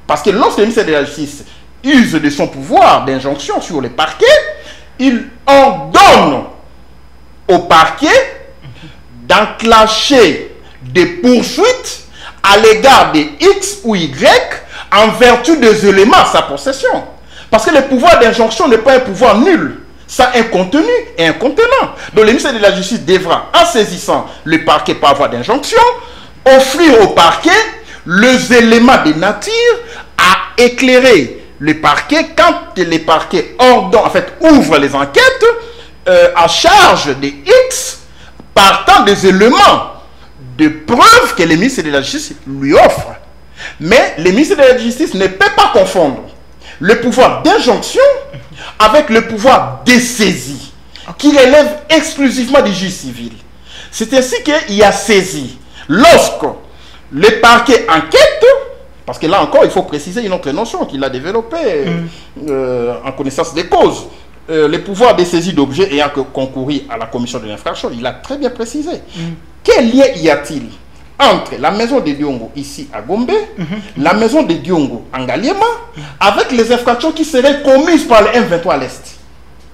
Parce que lorsque le ministre de la Justice use de son pouvoir d'injonction sur les parquets, il ordonne au parquet d'enclencher des poursuites à l'égard de X ou Y en vertu des éléments à sa possession. Parce que le pouvoir d'injonction n'est pas un pouvoir nul. Ça a un contenu et un contenant. Donc le ministère de la Justice devra, en saisissant le parquet par voie d'injonction, offrir au parquet les éléments de nature à éclairer le parquet quand le parquet ordonne, en fait, ouvre les enquêtes à charge de X partant des éléments de preuve que le ministère de la Justice lui offre. Mais le ministère de la Justice ne peut pas confondre le pouvoir d'injonction avec le pouvoir de saisie, qui relève exclusivement du juge civil. C'est ainsi qu'il y a saisie. Lorsque le parquet enquête, parce que là encore, il faut préciser une autre notion qu'il a développée en connaissance des causes. Le pouvoir de saisie d'objets ayant concouru à la commission de l'infraction, il a très bien précisé. Quel lien y a-t-il entre la maison de Diongo ici à Gombe, la maison de Diongo en Ngaliema, avec les infractions qui seraient commises par le M23 à l'Est?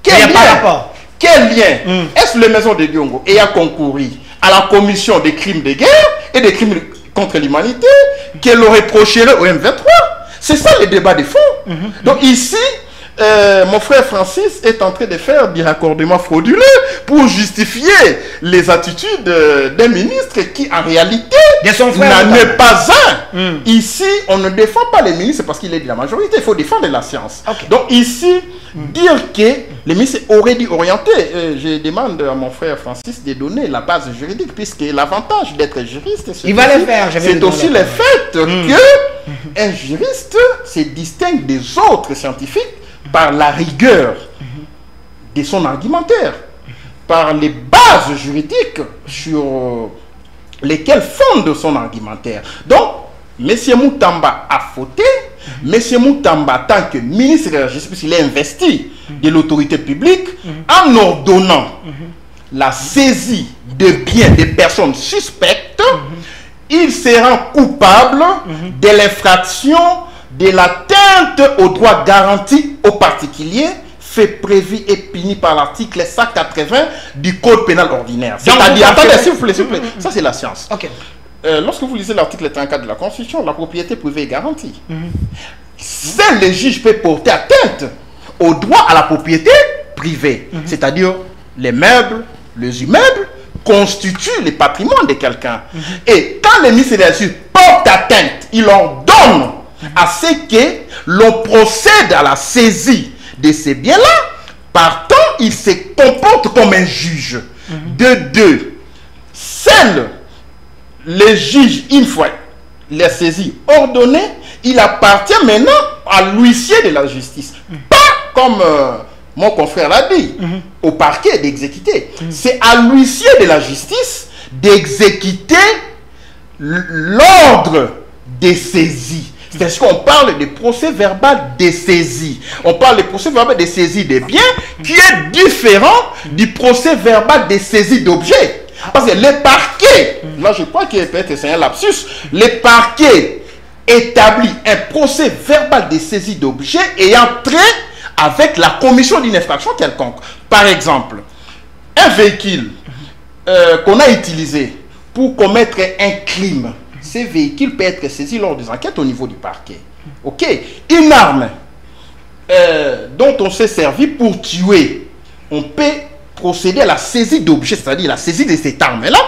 Quel lien est-ce la maison de Diongo ayant concouru à la commission des crimes de guerre et des crimes contre l'humanité qu'elle aurait reprocherait au M23? C'est ça le débat de fond. Donc ici, mon frère Francis est en train de faire du raccordement frauduleux pour justifier les attitudes d'un ministre qui, en réalité, n'en est pas un. Ici, on ne défend pas les ministres parce qu'il est de la majorité. Il faut défendre la science. Donc ici, dire que les ministres auraient dû orienter, je demande à mon frère Francis de donner la base juridique, puisque l'avantage d'être juriste, c'est aussi le fait que un juriste se distingue des autres scientifiques par la rigueur de son argumentaire, par les bases juridiques sur lesquelles fonde son argumentaire. Donc, M. Moutamba a fauté. M. Moutamba, en tant que ministre de la Justice, puisqu'il est investi de l'autorité publique, en ordonnant la saisie de biens des personnes suspectes, il se rend coupable de l'infraction de l'atteinte aux droits garantis aux particuliers, fait prévu et puni par l'article 180 du Code pénal ordinaire. C'est-à-dire, attendez, s'il vous plaît, ça c'est la science. Lorsque vous lisez l'article 34 de la Constitution, la propriété privée est garantie. Seul le juge peut porter atteinte au droit à la propriété privée, c'est-à-dire les meubles, les immeubles constituent le patrimoine de quelqu'un. Et quand le ministre de la Justice porte atteinte, il ordonne à ce que l'on procède à la saisie de ces biens-là. Partant, il se comporte comme un juge. De deux, seuls les juges, une fois la saisie ordonnée, il appartient maintenant à l'huissier de la justice. Pas comme mon confrère l'a dit, au parquet d'exécuter. C'est à l'huissier de la justice d'exécuter l'ordre des saisies. C'est-à-dire qu'on parle de procès verbal de saisie. On parle de procès verbal de saisie des biens qui est différent du procès verbal de saisie d'objets. Parce que les parquets, là je crois que peut-être c'est un lapsus, les parquets établissent un procès verbal de saisie d'objets ayant trait avec la commission d'une infraction quelconque. Par exemple, un véhicule qu'on a utilisé pour commettre un crime, ces véhicules peuvent être saisis lors des enquêtes au niveau du parquet. Ok. Une arme dont on s'est servi pour tuer, on peut procéder à la saisie d'objets, c'est-à-dire la saisie de cette arme-là,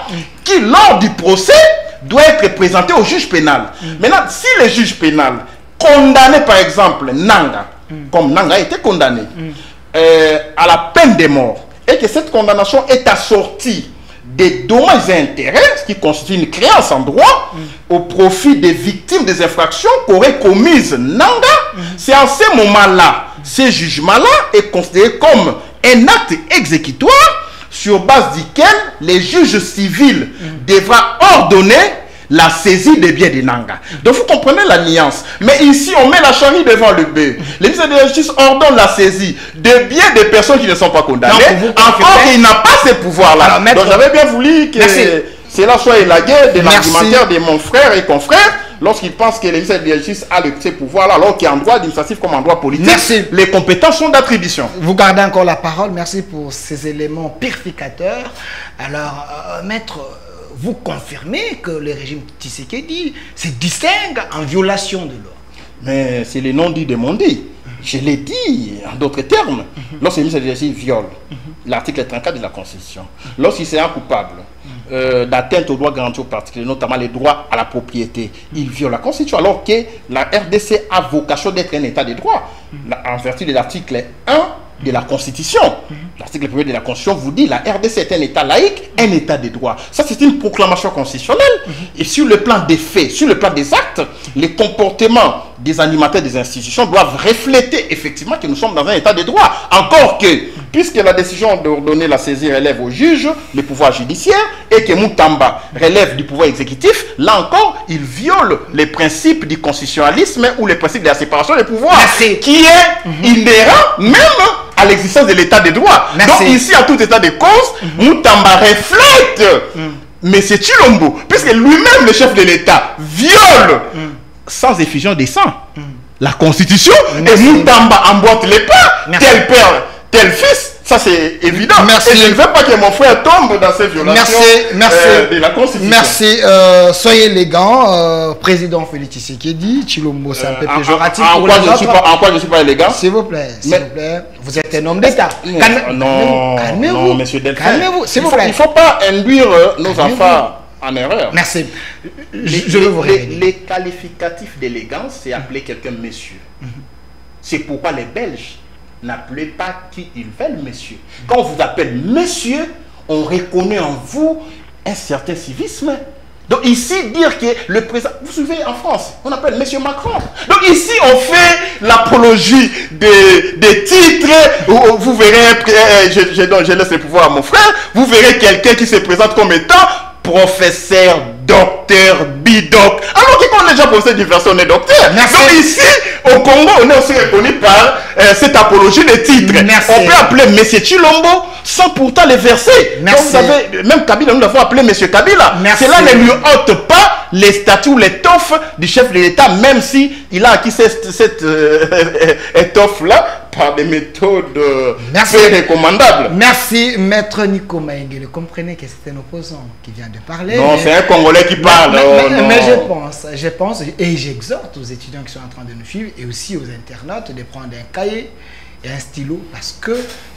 qui lors du procès doit être présentée au juge pénal. Maintenant, si le juge pénal condamné par exemple Nanga, comme Nanga a été condamné à la peine de mort, et que cette condamnation est assortie des dommages et intérêts, ce qui constitue une créance en droit au profit des victimes des infractions qu'aurait commises Nanga, c'est en ce moment-là, ce jugement-là est considéré comme un acte exécutoire sur base duquel les juges civils devra ordonner la saisie des biens de Nanga. Donc vous comprenez la nuance. Mais ici, on met la charrue devant le bœuf. Le ministre de la Justice ordonne la saisie de biens des personnes qui ne sont pas condamnées. Encore qu'il n'a pas ces pouvoirs-là. Donc j'avais bien voulu que cela soit élagué de l'argumentaire de mon frère et confrère lorsqu'il pense que le ministre de la Justice a ces pouvoirs-là, alors qu'il y a en droit administratif comme en droit politique. Merci. Les compétences sont d'attribution. Vous gardez encore la parole. Merci pour ces éléments purificateurs. Alors, maître, vous confirmez que le régime Tshisekedi se distingue en violation de loi? Mais c'est le non-dit de mon dit. Je l'ai dit en d'autres termes. Lorsque le ministre de la Justice viole l'article 34 de la Constitution, lorsqu'il sera coupable d'atteinte aux droits garantis aux particuliers, notamment les droits à la propriété, il viole la Constitution, alors que la RDC a vocation d'être un état de droit. En vertu de l'article 1 de la Constitution. L'article 1er de la Constitution vous dit la RDC est un état laïque, un état de droit. Ça, c'est une proclamation constitutionnelle. Et sur le plan des faits, sur le plan des actes, les comportements des animateurs des institutions doivent refléter effectivement que nous sommes dans un état de droit. Encore que, puisque la décision d'ordonner la saisie relève au juge, le pouvoir judiciaire, et que Moutamba relève du pouvoir exécutif, là encore, il viole les principes du constitutionnalisme ou les principes de la séparation des pouvoirs, qui est inhérent même à l'existence de l'état de droit. Donc ici, à tout état de cause, Moutamba reflète M. Tshilombo, puisque lui-même, le chef de l'État, viole sans effusion de sang la Constitution, et Moutamba emboîte les pas, tel père, tel fils. Ça, c'est évident. Et je ne veux pas que mon frère tombe dans ces violations de la Constitution. Merci. Soyez élégant. Président Félix Tshisekedi, Tshilombo, c'est un peu péjoratif. En quoi je ne suis pas élégant? S'il vous plaît, s'il vous plaît. Vous êtes un homme d'État. Non, monsieur Delphin. Calmez-vous, s'il vous plaît. Il ne faut pas induire nos enfants en erreur. Merci. Je veux vous révéler. Les qualificatifs d'élégance, c'est appeler quelqu'un monsieur. C'est pourquoi les Belges n'appelez pas qui ils veulent, monsieur. Quand on vous appelle monsieur, on reconnaît en vous un certain civisme. Donc ici, dire que le président... Vous savez, en France, on appelle monsieur Macron. Donc ici, on fait l'apologie des titres. Vous verrez, je laisse le pouvoir à mon frère, vous verrez quelqu'un qui se présente comme étant professeur, docteur, bidoc. Alors qu'on est déjà professeur d'université, on est docteur. Donc ici, au Congo, on est aussi reconnu par cette apologie des titres. On peut appeler M. Tshilombo sans pourtant les verser. Donc vous savez, même Kabila, nous l'avons appelé M. Kabila. Cela ne lui ôte pas les statuts ou l'étoffe du chef de l'État, même si il a acquis cette étoffe-là par des méthodes très recommandables. Merci, maître Nico Maïngele. Comprenez que c'est un opposant qui vient de parler. Non, c'est un Congolais qui parle. Mais je pense, et j'exhorte aux étudiants qui sont en train de nous suivre et aussi aux internautes de prendre un cahier et un stylo parce que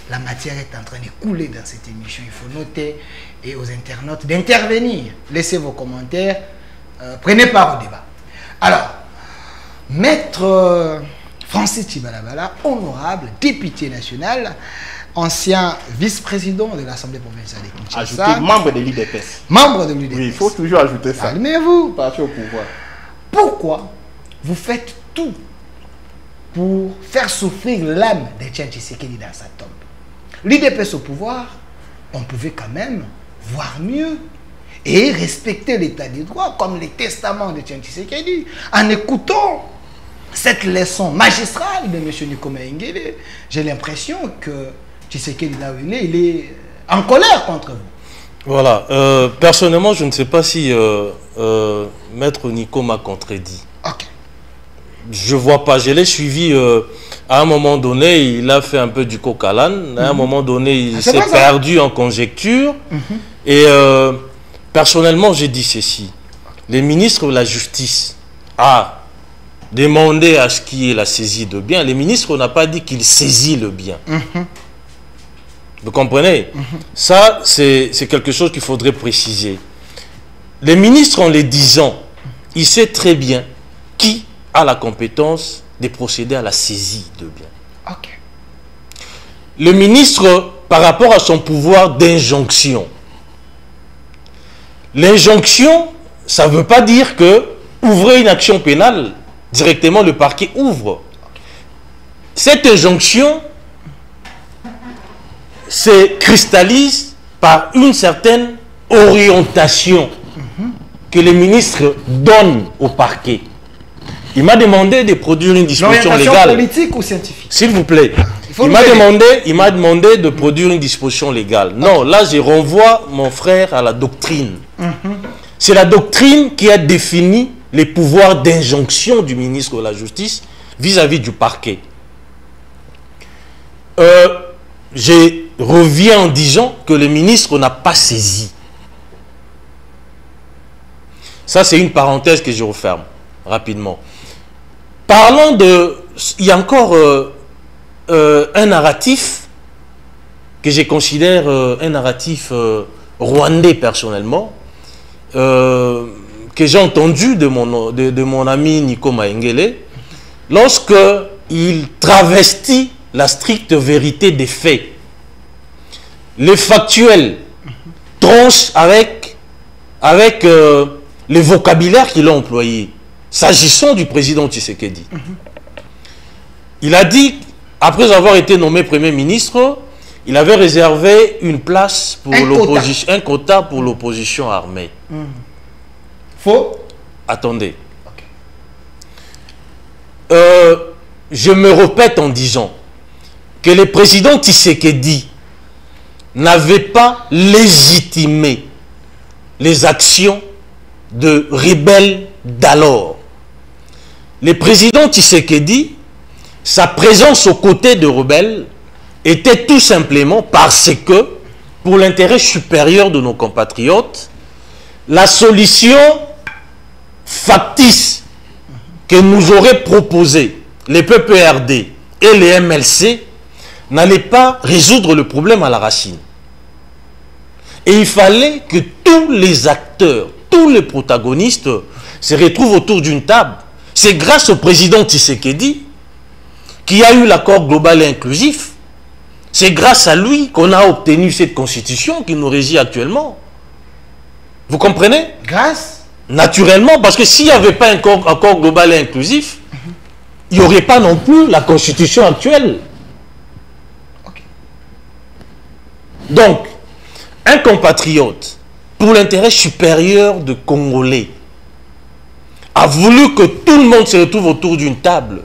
la matière est en train de couler dans cette émission. Il faut noter et aux internautes d'intervenir. Laissez vos commentaires. Prenez part au débat. Alors, Maître Francis Tchibalabala, honorable député national, ancien vice-président de l'Assemblée provinciale de Kinshasa. Ajoutez membre de l'IDPS. Membre de l'UDPS. Oui, il faut toujours ajouter ça. Calmez-vous. Parti au pouvoir. Pourquoi vous faites tout pour faire souffrir l'âme d'Etienne Tshisekedi dans sa tombe? L'IDPS au pouvoir, on pouvait quand même voir mieux et respecter l'état du droit comme les testaments d'Etienne Tshisekedi en écoutant cette leçon magistrale de M. Nikoma Nguele. J'ai l'impression que Tshisekedi là où il est en colère contre vous. Voilà. Personnellement, je ne sais pas si Maître Nico m'a contredit. Ok. Je vois pas. Je l'ai suivi à un moment donné. Il a fait un peu du coq à l'âne. À un moment donné, il s'est perdu en conjecture. Et personnellement, j'ai dit ceci. Les ministres de la Justice a demandé à ce qu'il y ait la saisie de biens. Les ministres n'ont pas dit qu'il saisit le bien. Vous comprenez? Ça, c'est quelque chose qu'il faudrait préciser. Les ministres, en les disant, ils savent très bien qui a la compétence de procéder à la saisie de biens. Ok. Le ministre, par rapport à son pouvoir d'injonction, l'injonction, ça ne veut pas dire que ouvrir une action pénale, directement le parquet ouvre. Cette injonction se cristallise par une certaine orientation que les ministres donnent au parquet. Il m'a demandé de produire une disposition légale. Politique ou scientifique? S'il vous plaît. Il m'a demandé de produire une disposition légale. Non, là je renvoie mon frère à la doctrine. C'est la doctrine qui a défini les pouvoirs d'injonction du ministre de la Justice vis-à-vis du parquet. Je reviens en disant que le ministre n'a pas saisi. Ça, c'est une parenthèse que je referme rapidement. Parlons de... Il y a encore un narratif que je considère un narratif rwandais personnellement, que j'ai entendu de mon ami Nikoma Nguele, lorsque il travestit la stricte vérité des faits. Les factuels tranchent avec les vocabulaires qu'il a employés. S'agissant du président Tshisekedi. Il a dit, après avoir été nommé Premier ministre, il avait réservé une place pour l'opposition, un quota pour l'opposition armée. Faux? Attendez. Je me répète en disant que le président Tshisekedi n'avait pas légitimé les actions de rebelles d'alors. Le président Tshisekedi, sa présence aux côtés de rebelles était tout simplement parce que, pour l'intérêt supérieur de nos compatriotes, la solution factice que nous auraient proposée les PPRD et les MLC n'allait pas résoudre le problème à la racine. Et il fallait que tous les acteurs, tous les protagonistes se retrouvent autour d'une table. C'est grâce au président Tshisekedi qui a eu l'accord global et inclusif. C'est grâce à lui qu'on a obtenu cette constitution qui nous régit actuellement. Vous comprenez? Grâce? Naturellement, parce que s'il n'y avait pas un accord global et inclusif, il n'y aurait pas non plus la constitution actuelle. Donc, un compatriote, pour l'intérêt supérieur de Congolais, a voulu que tout le monde se retrouve autour d'une table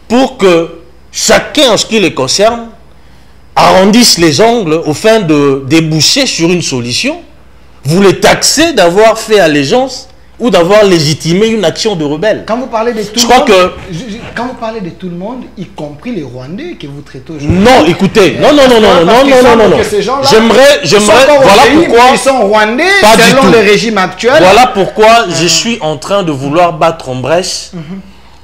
pour que chacun, en ce qui les concerne, arrondisse les angles au fin de déboucher sur une solution. Vous les taxez d'avoir fait allégeance ou d'avoir légitimé une action de rebelle. Quand vous parlez de tout quand vous parlez de tout le monde, y compris les Rwandais que vous traitez aujourd'hui. Non, écoutez, non. J'aimerais, voilà pourquoi. Ils sont Rwandais selon le régime actuel. Voilà pourquoi je suis en train de vouloir battre en brèche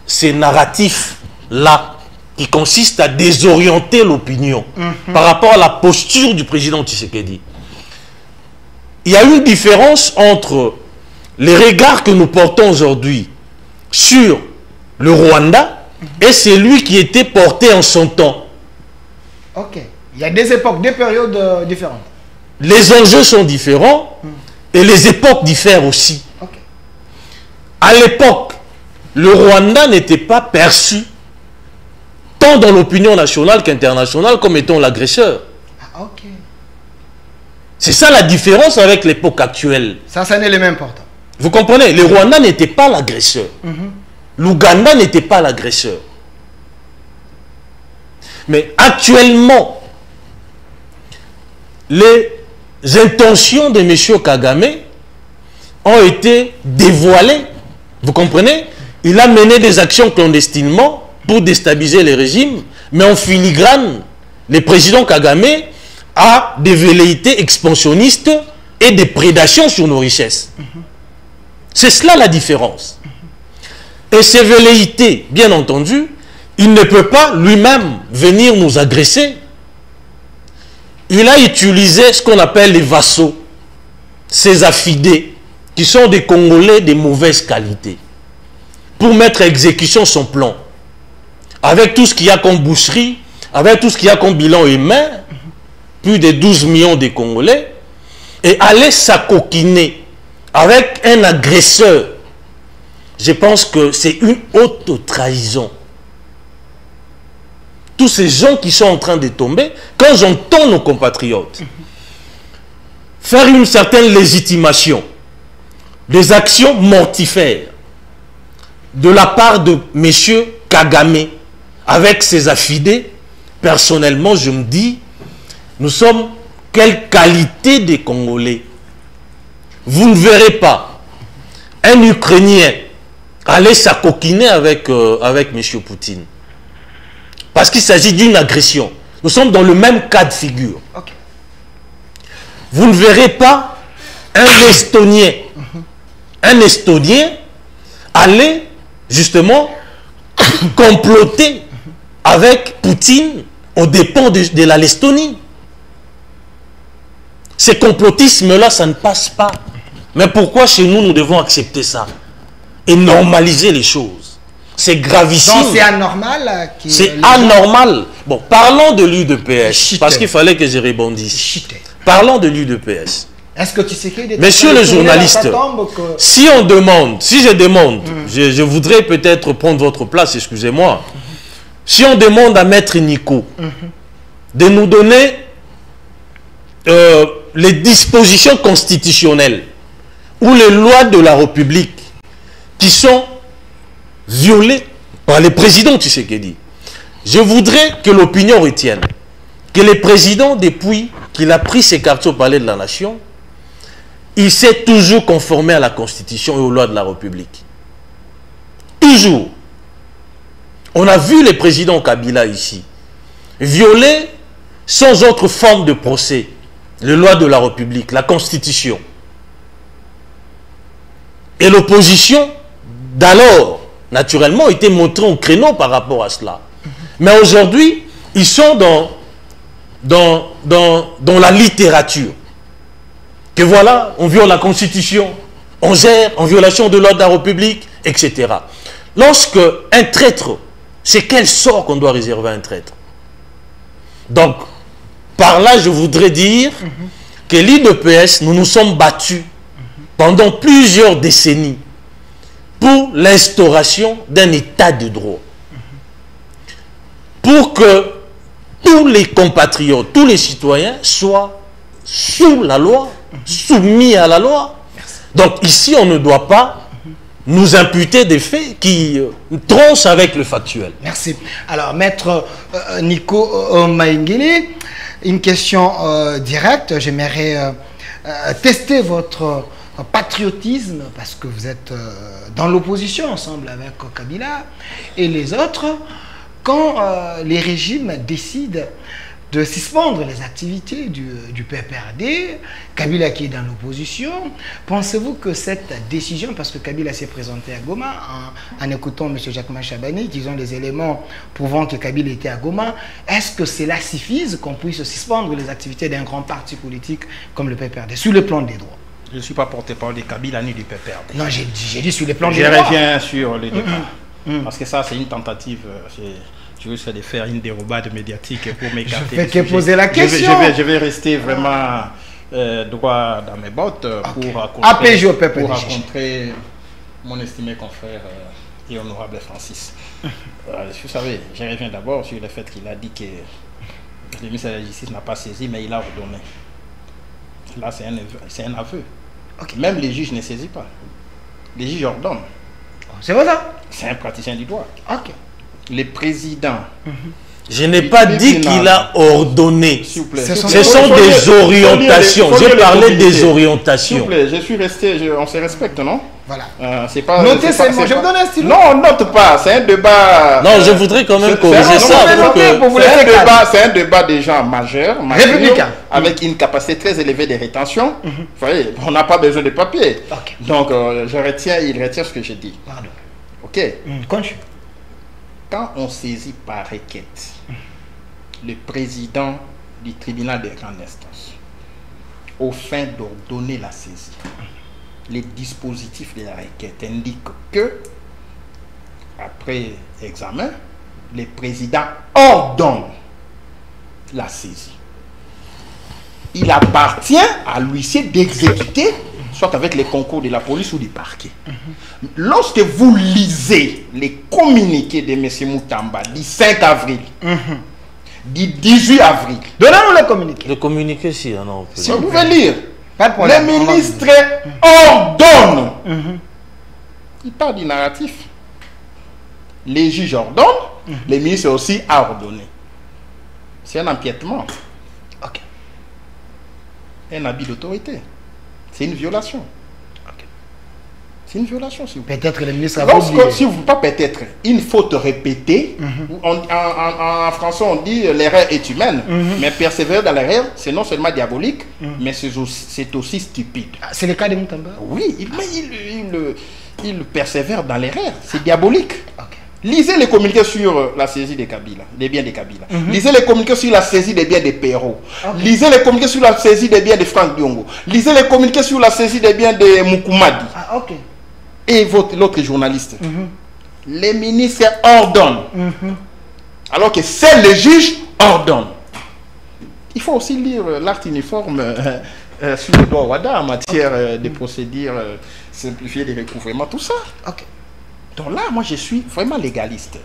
ces narratifs-là qui consistent à désorienter l'opinion par rapport à la posture du président Tshisekedi. Il y a une différence entre les regards que nous portons aujourd'hui sur le Rwanda, et c'est lui qui était porté en son temps. Ok. Il y a des époques, des périodes différentes. Les enjeux sont différents et les époques diffèrent aussi. Ok. À l'époque, le Rwanda n'était pas perçu, tant dans l'opinion nationale qu'internationale, comme étant l'agresseur. Ah, ok. C'est ça la différence avec l'époque actuelle. Ça n'est le même portant. Vous comprenez? Le Rwanda n'était pas l'agresseur. L'Ouganda n'était pas l'agresseur. Mais actuellement, les intentions de M. Kagame ont été dévoilées. Vous comprenez? Il a mené des actions clandestinement pour déstabiliser les régimes, mais en filigrane, le président Kagame a des velléités expansionnistes et des prédations sur nos richesses. C'est cela la différence. Et ces velléités, bien entendu, il ne peut pas lui-même venir nous agresser. Il a utilisé ce qu'on appelle les vassaux, ces affidés, qui sont des Congolais de mauvaise qualité, pour mettre à exécution son plan. Avec tout ce qu'il y a comme boucherie, avec tout ce qu'il y a comme bilan humain, plus de 12 millions de Congolais, et aller s'acoquiner avec un agresseur, je pense que c'est une haute trahison. Tous ces gens qui sont en train de tomber, quand j'entends nos compatriotes faire une certaine légitimation des actions mortifères de la part de M. Kagame avec ses affidés, personnellement je me dis, nous sommes quelle qualité des Congolais? Vous ne verrez pas un Ukrainien aller s'acoquiner avec M. Poutine. Parce qu'il s'agit d'une agression. Nous sommes dans le même cas de figure. Okay. Vous ne verrez pas un Estonien aller justement comploter avec Poutine aux dépens de la Lestonie. Ces complotismes-là, ça ne passe pas. Mais pourquoi chez nous, nous devons accepter ça et normaliser les choses? C'est gravissime. Donc c'est anormal. C'est anormal. Bon, parlons de l'UDPS, parce qu'il fallait que je rebondisse. Parlons de l'UDPS. Est-ce que tu sais que Monsieur le journaliste, si on demande, si je demande, je voudrais peut-être prendre votre place, excusez-moi. Si on demande à Maître Nico de nous donner les dispositions constitutionnelles ou les lois de la République qui sont violées par le président Tshisekedi, je voudrais que l'opinion retienne que le président, depuis qu'il a pris ses quartiers au palais de la nation, il s'est toujours conformé à la Constitution et aux lois de la République. Toujours. On a vu le président Kabila ici violer sans autre forme de procès les lois de la République, la Constitution. Et l'opposition d'alors, naturellement, était montrée au créneau par rapport à cela. Mais aujourd'hui, ils sont dans la littérature. Que voilà, on viole la Constitution, on gère en violation de l'ordre de la République, etc. Lorsque un traître, c'est quel sort qu'on doit réserver à un traître? Donc, par là, je voudrais dire que l'UDPS, nous nous sommes battus pendant plusieurs décennies pour l'instauration d'un état de droit. Pour que tous les compatriotes, tous les citoyens soient sous la loi, soumis à la loi. Donc ici, on ne doit pas nous imputer des faits qui tranchent avec le factuel. Merci. Alors, Maître Nico Maingili, une question directe. J'aimerais tester votre patriotisme, parce que vous êtes dans l'opposition ensemble avec Kabila et les autres. Quand les régimes décident de suspendre les activités du PPRD, Kabila qui est dans l'opposition, pensez-vous que cette décision, parce que Kabila s'est présenté à Goma, en écoutant M. Jacquemin Chabani, qui ont des éléments prouvant que Kabila était à Goma, est-ce que cela suffise qu'on puisse suspendre les activités d'un grand parti politique comme le PPRD, sur le plan des droits? Je ne suis pas porté-parole de Kabila ni du PPRD. Non, j'ai dit sur le plan des droits. Je reviens sur les débats. Parce que ça, c'est une tentative. Je risque de faire une dérobade médiatique pour m'écarter. Je vais te poser la question. Je vais rester vraiment droit dans mes bottes pour rencontrer mon estimé confrère et honorable Francis. Vous savez, je reviens d'abord sur le fait qu'il a dit que le ministère de la Justice n'a pas saisi, mais il a ordonné. Là, c'est un aveu. Okay. Même les juges ne saisissent pas. Les juges ordonnent. C'est vrai ça? C'est un praticien du droit. Ok. Le président. Je n'ai pas dit qu'il a ordonné. S'il vous plaît. Ce sont des orientations. J'ai parlé des orientations. S'il vous plaît, je suis resté. On se respecte, non? Voilà. C'est pas. Notez seulement. Je vous donne un stylo. Non, note pas. C'est un débat. Non, je voudrais quand même corriger ça. C'est un débat des gens majeurs, républicain, avec une capacité très élevée de rétention. Vous voyez, on n'a pas besoin de papier. Okay. Donc, il retient ce que j'ai dit. Pardon. Ok. Continue. Quand on saisit par requête le président du tribunal de grande instance au fin d'ordonner la saisie, les dispositifs de la requête indiquent que, après examen, le président ordonne la saisie. Il appartient à l'huissier d'exécuter, soit avec les concours de la police ou du parquet. Lorsque vous lisez les communiqués de M. Moutamba du 5 avril, du 18 avril, donnez-nous les communiqués. Le communiqué, si, non. Si vous pouvez lire, pas de problème. le ministre ordonne. Il parle du narratif. Les juges ordonnent, le ministre aussi a ordonné. C'est un empiètement. Ok. Un abus d'autorité. C'est une violation. C'est une violation, s'il vous plaît. Peut-être que le ministre a oublié. Si vous pas peut-être, une faute répétée, en français on dit l'erreur est humaine, mais persévérer dans l'erreur, c'est non seulement diabolique, mais c'est aussi stupide. C'est le cas de Moutamba? Oui, mais il persévère dans l'erreur, c'est diabolique. Okay. Lisez les communiqués sur la saisie des Kabila, des biens des Kabila. Lisez les communiqués sur la saisie des biens des Perrault. Lisez les communiqués sur la saisie des biens de Franck Diongo. Lisez les communiqués sur la saisie des biens de Moukoumadi. Ah, ok. Et l'autre journaliste. Les ministres ordonnent. Alors que seuls les juges ordonnent. Il faut aussi lire l'acte uniforme sur le droit WADA en matière de procédures simplifiées de recouvrement, tout ça. Ok. Donc là, moi, je suis vraiment légaliste.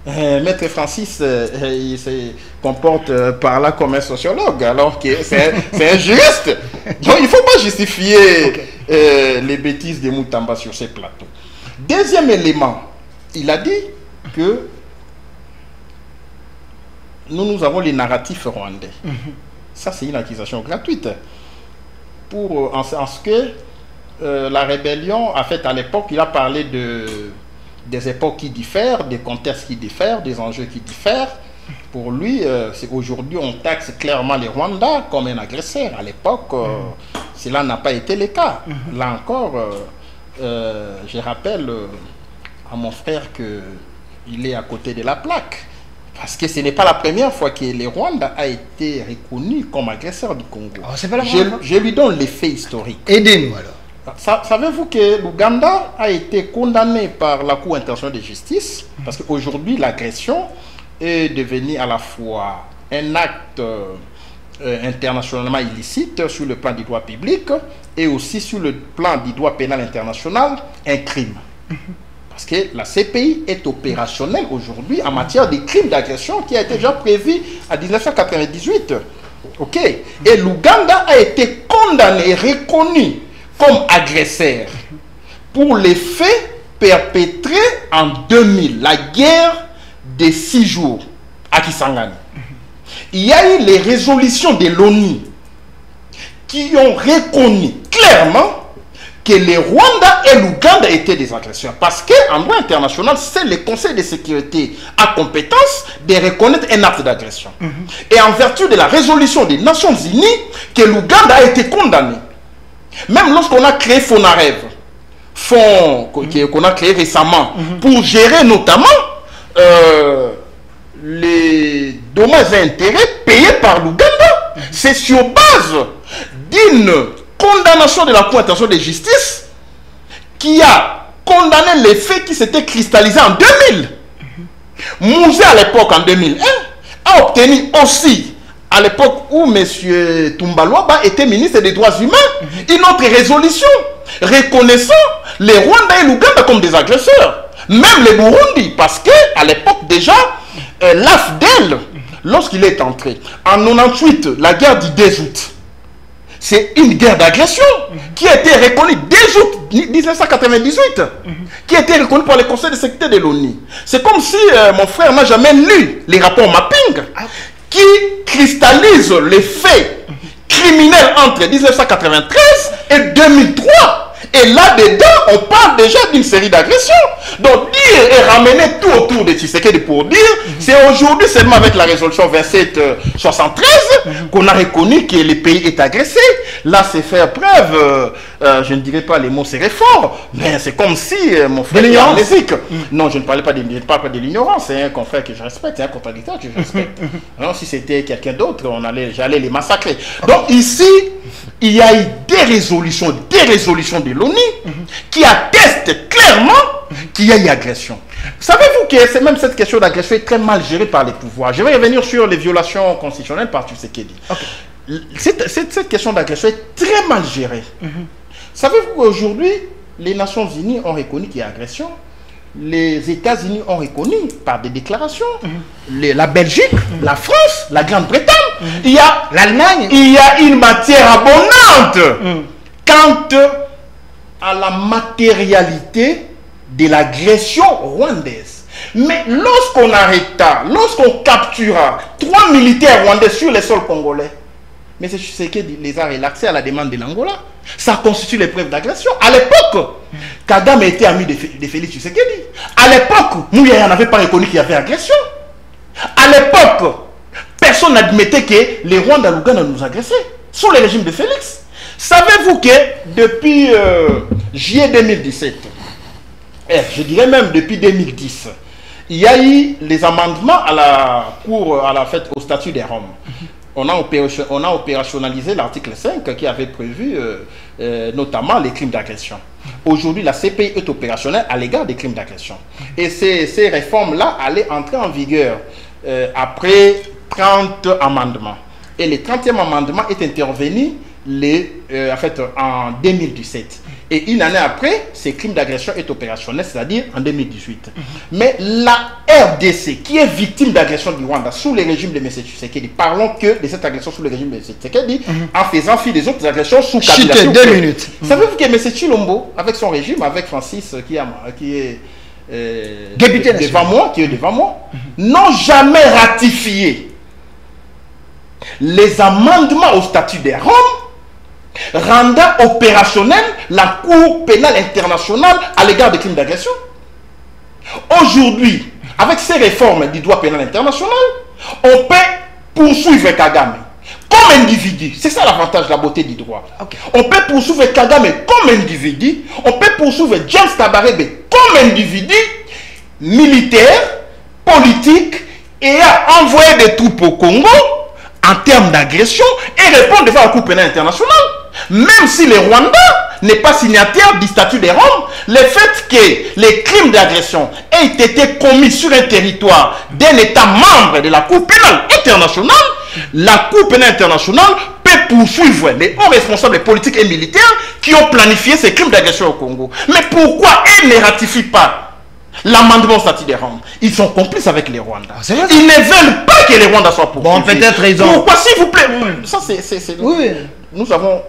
Maître Francis, il se comporte par là comme un sociologue, alors que c'est un juriste. Donc, il ne faut pas justifier les bêtises de Moutamba sur ces plateaux. Deuxième élément, il a dit que nous avons les narratifs rwandais. Ça, c'est une accusation gratuite. En ce que la rébellion, en fait, à l'époque, il a parlé des époques qui diffèrent, des contextes qui diffèrent, des enjeux qui diffèrent. Pour lui, aujourd'hui, on taxe clairement les Rwandais comme un agresseur. À l'époque, cela n'a pas été le cas. Là encore, je rappelle à mon frère qu'il est à côté de la plaque. Parce que ce n'est pas la première fois que le Rwanda a été reconnu comme agresseur du Congo. Oh, je lui donne les faits historiques. Aidez-nous alors. Savez-vous que l'Ouganda a été condamné par la Cour internationale de justice parce qu'aujourd'hui l'agression est devenue à la fois un acte internationalement illicite sur le plan du droit public et aussi sur le plan du droit pénal international, un crime. Parce que la CPI est opérationnelle aujourd'hui en matière de crimes d'agression qui a été déjà prévu en 1998. Ok. Et l'Ouganda a été condamné et reconnu comme agresseur pour les faits perpétrés en 2000, la guerre des 6 jours à Kisangani. Il y a eu les résolutions de l'ONU qui ont reconnu clairement que le Rwanda et l'Ouganda étaient des agresseurs. Parce qu'en droit international, c'est le Conseil de sécurité à compétence de reconnaître un acte d'agression. Et en vertu de la résolution des Nations Unies, que l'Ouganda a été condamné. Même lorsqu'on a créé Fonarev, fonds qu'on a créé récemment, pour gérer notamment les dommages et intérêts payés par l'Ouganda, c'est sur base d'une condamnation de la Cour internationale de justice qui a condamner les faits qui s'étaient cristallisés en 2000. Mouzé à l'époque, en 2001, a obtenu aussi, à l'époque où M. Toumbalouaba était ministre des droits humains, une autre résolution reconnaissant les Rwandais et l'Ouganda comme des agresseurs. Même les Burundi, parce qu'à l'époque déjà, l'AFDEL, lorsqu'il est entré, en 98, la guerre du 2 août, c'est une guerre d'agression qui a été reconnue dès août 1998, qui a été reconnue par le Conseil de sécurité de l'ONU. C'est comme si mon frère n'a jamais lu les rapports mapping qui cristallisent les faits criminels entre 1993 et 2003. Et là-dedans, on parle déjà d'une série d'agressions. Donc, dire et ramener tout autour de Tshisekedi pour dire, c'est aujourd'hui seulement avec la résolution 2773 qu'on a reconnu que le pays est agressé. Là, c'est faire preuve, je ne dirais pas les mots serait fort, mais c'est comme si mon frère est amnésique. Non, je ne parlais pas de l'ignorance, c'est un confrère que je respecte, c'est un contradicteur que je respecte. Non, si c'était quelqu'un d'autre, j'allais les massacrer. Donc, ici, il y a eu des résolutions de l'ONU qui attestent clairement qu'il y a eu agression. Savez-vous que même cette question d'agression est très mal gérée par les pouvoirs? Je vais revenir sur les violations constitutionnelles par Tshisekedi. Cette question d'agression est très mal gérée. Savez-vous qu'aujourd'hui, les Nations Unies ont reconnu qu'il y a agression? Les États-Unis ont reconnu par des déclarations, la Belgique, la France, la Grande-Bretagne, il y a l'Allemagne, il y a une matière abondante quant à la matérialité de l'agression rwandaise. Mais lorsqu'on arrêta, lorsqu'on captura 3 militaires rwandais sur les sols congolais, mais c'est ce qui les a relaxés à la demande de l'Angola. Ça constitue les preuves d'agression. À l'époque, Kagame était ami de Félix Tshisekedi. À l'époque, Mouyaya n'avait pas reconnu qu'il y avait agression. À l'époque, personne n'admettait que les Rwandais et l'Ouganda nous agressaient sous le régime de Félix. Savez-vous que depuis juillet 2017, je dirais même depuis 2010, il y a eu les amendements à la Cour, au statut des Roms. On a opérationnalisé l'article 5 qui avait prévu notamment les crimes d'agression. Aujourd'hui, la CPI est opérationnelle à l'égard des crimes d'agression. Et ces réformes-là allaient entrer en vigueur après 30 amendements. Et le 30e amendement est intervenu en 2017. Et une année après, ces crimes d'agression est opérationnel, c'est-à-dire en 2018. Mais la RDC, qui est victime d'agression du Rwanda sous le régime de M. Tshisekedi, parlons que de cette agression sous le régime de M. Tshisekedi, en faisant fi des autres agressions sous Kabila. Chutez 2 minutes. Savez-vous que M. Chilombo, avec son régime, avec Francis, qui est député devant moi, n'ont jamais ratifié les amendements au statut des Roms rendant opérationnelle la Cour pénale internationale à l'égard des crimes d'agression. Aujourd'hui, avec ces réformes du droit pénal international, on peut poursuivre Kagame comme individu. C'est ça l'avantage de la beauté du droit. On peut poursuivre Kagame comme individu, on peut poursuivre James Kabarebe comme individu, militaire, politique, et a envoyé des troupes au Congo en termes d'agression et répondre devant la Cour pénale internationale. Même si le Rwanda n'est pas signataire du statut des Roms, le fait que les crimes d'agression aient été commis sur un territoire d'un État membre de la Cour pénale internationale, la Cour pénale internationale peut poursuivre les hauts responsables politiques et militaires qui ont planifié ces crimes d'agression au Congo. Mais pourquoi elle ne ratifie pas l'amendement au statut des Roms? Ils sont complices avec les Rwandais. Ils ne veulent pas que les Rwandais soient poursuivis. Bon, peut-être ils ont... Pourquoi, s'il vous plaît? Ça, c'est... Oui. Nous avons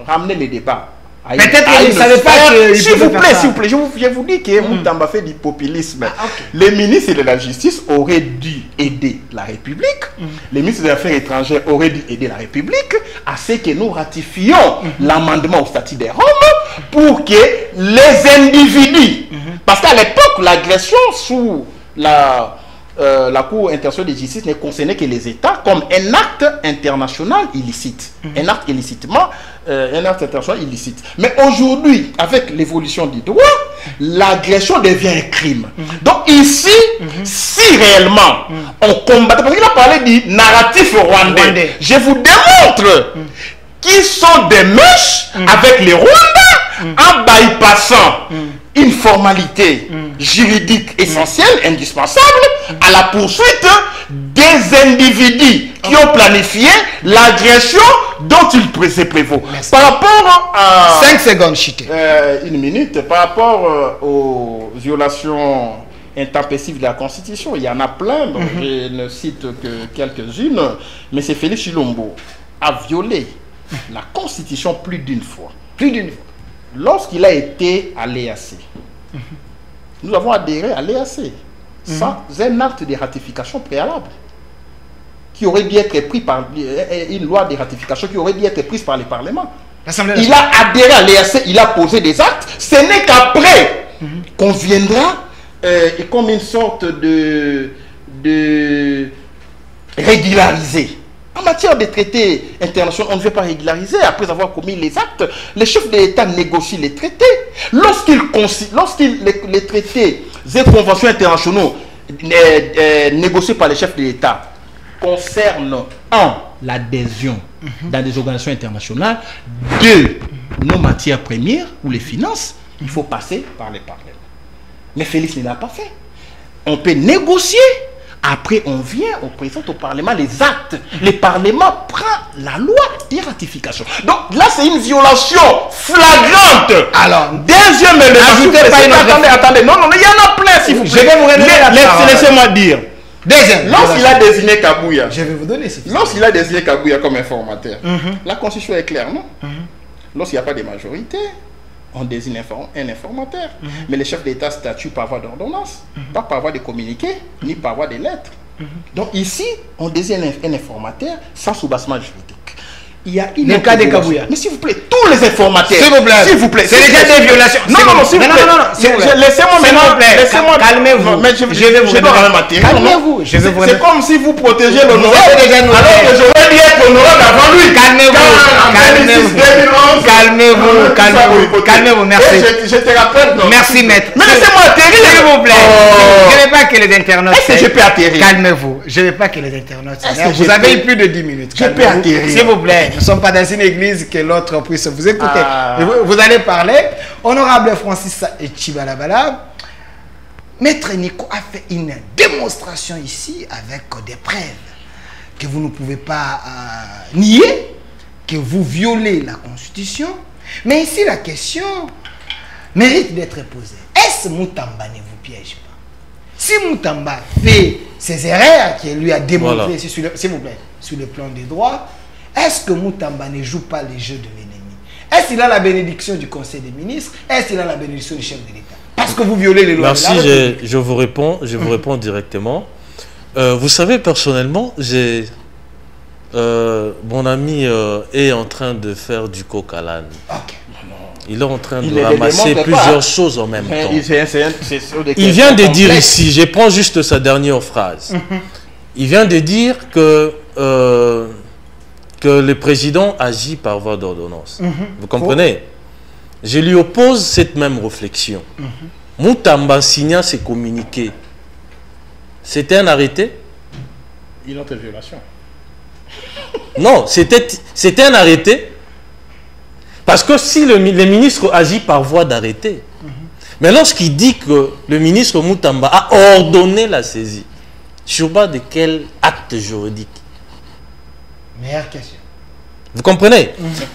ramené les débats. Peut-être qu'ils ne savaient pas que... S'il vous plaît, je vous dis que Moutamba fait du populisme. Les ministres de la Justice auraient dû aider la République. Les ministres des Affaires étrangères auraient dû aider la République à ce que nous ratifions l'amendement au statut des Roms pour que les individus... Parce qu'à l'époque, l'agression sous la Cour internationale de justice ne concernait que les États comme un acte international illicite. Un acte international illicite. Mais aujourd'hui, avec l'évolution du droit, l'agression devient un crime. Donc ici, si réellement on combat, parce qu'il a parlé du narratif rwandais, je vous démontre qu'ils sont des mèches avec les Rwandais en bypassant une formalité juridique essentielle, indispensable, à la poursuite des individus qui ont planifié l'agression dont il se prévaut. Merci. Par rapport à... 5 secondes, Chité. une minute. Par rapport aux violations intempestives de la Constitution, il y en a plein, donc je ne cite que quelques-unes, mais c'est Félix Chilombo a violé la Constitution plus d'une fois. Plus d'une fois. Lorsqu'il a été à l'EAC, nous avons adhéré à l'EAC sans un acte de ratification préalable qui aurait dû être pris par une loi de ratification qui aurait dû être prise par le Parlement. Il a adhéré à l'EAC, il a posé des actes. Ce n'est qu'après qu'on viendra comme une sorte de régulariser. En matière de traités internationaux, on ne veut pas régulariser. Après avoir commis les actes, les chefs de l'État négocient les traités. Les traités et conventions internationaux négociés par les chefs de l'État concernent 1. L'adhésion dans des organisations internationales, 2. Nos matières premières ou les finances, il faut passer par les parlements. Mais Félix ne l'a pas fait. On peut négocier. Après, on vient, on présente au Parlement les actes. Le Parlement prend la loi de ratification. Donc là, c'est une violation flagrante. Alors, deuxième élément. Attendez, non, il y en a plein, s'il vous plaît. Je vais vous redonner la parole. Laissez-moi dire. Deuxième. Lorsqu'il a désigné Kabouya, Je vais vous donner ce lorsqu'il a désigné Kabouya comme informateur, la Constitution est claire, non? Lorsqu'il n'y a pas de majorité, on désigne un informateur. Mais les chefs d'État statuent par voie d'ordonnance, pas par voie de communiqué, ni par voie de lettres. Donc ici, on désigne un informateur sans soubassement juridique. Il y a une le cas de Kabouya. Mais s'il vous plaît, tous les informateurs. S'il vous plaît. C'est déjà des violations. Non, s'il vous plaît. Laissez-moi maintenant. Calmez-vous. Mais je vais vous donner. Calmez-vous. C'est comme si vous protégez l'honorable alors que j'aurais dû être honorable avant lui. Calmez-vous, merci. Je te rappelle. Merci, maître. Mais laissez-moi atterrir. S'il vous plaît. Je ne veux pas que les internautes... Est-ce que je peux atterrir? Calmez-vous. Je ne veux pas que les internautes... Est-ce que Vous avez eu plus de 10 minutes. Je peux atterrir. S'il vous plaît. Nous ne sommes pas dans une église que l'autre puisse vous écouter. Ah. Vous allez parler. Honorable Francis Chibalabala, Maître Nico a fait une démonstration ici avec des preuves que vous ne pouvez pas nier, que vous violez la Constitution. Mais ici, la question mérite d'être posée. Est-ce Moutamba ne vous piège pas? Si Moutamba fait ses erreurs qu'il lui a démontrées, s'il vous plaît, sur le plan des droits, est-ce que Moutamba ne joue pas les jeux de l'ennemi? Est-ce qu'il a la bénédiction du Conseil des ministres? Est-ce qu'il a la bénédiction du chef de l'État? Parce que vous violez les lois. Merci, je vous réponds directement. Vous savez, personnellement, mon ami est en train de faire du coq à l'âne. Il est en train de ramasser plusieurs choses en même temps. Il vient de dire ici, je prends juste sa dernière phrase. Il vient de dire que le président agit par voie d'ordonnance. Vous comprenez? Je lui oppose cette même réflexion. Moutamba signant ses communiqués. C'était un arrêté? Une autre violation. Non, c'était un arrêté. Parce que si le ministre agit par voie d'arrêté, mais lorsqu'il dit que le ministre Moutamba a ordonné la saisie, sur base de quel acte juridique? Meilleure question. Vous comprenez?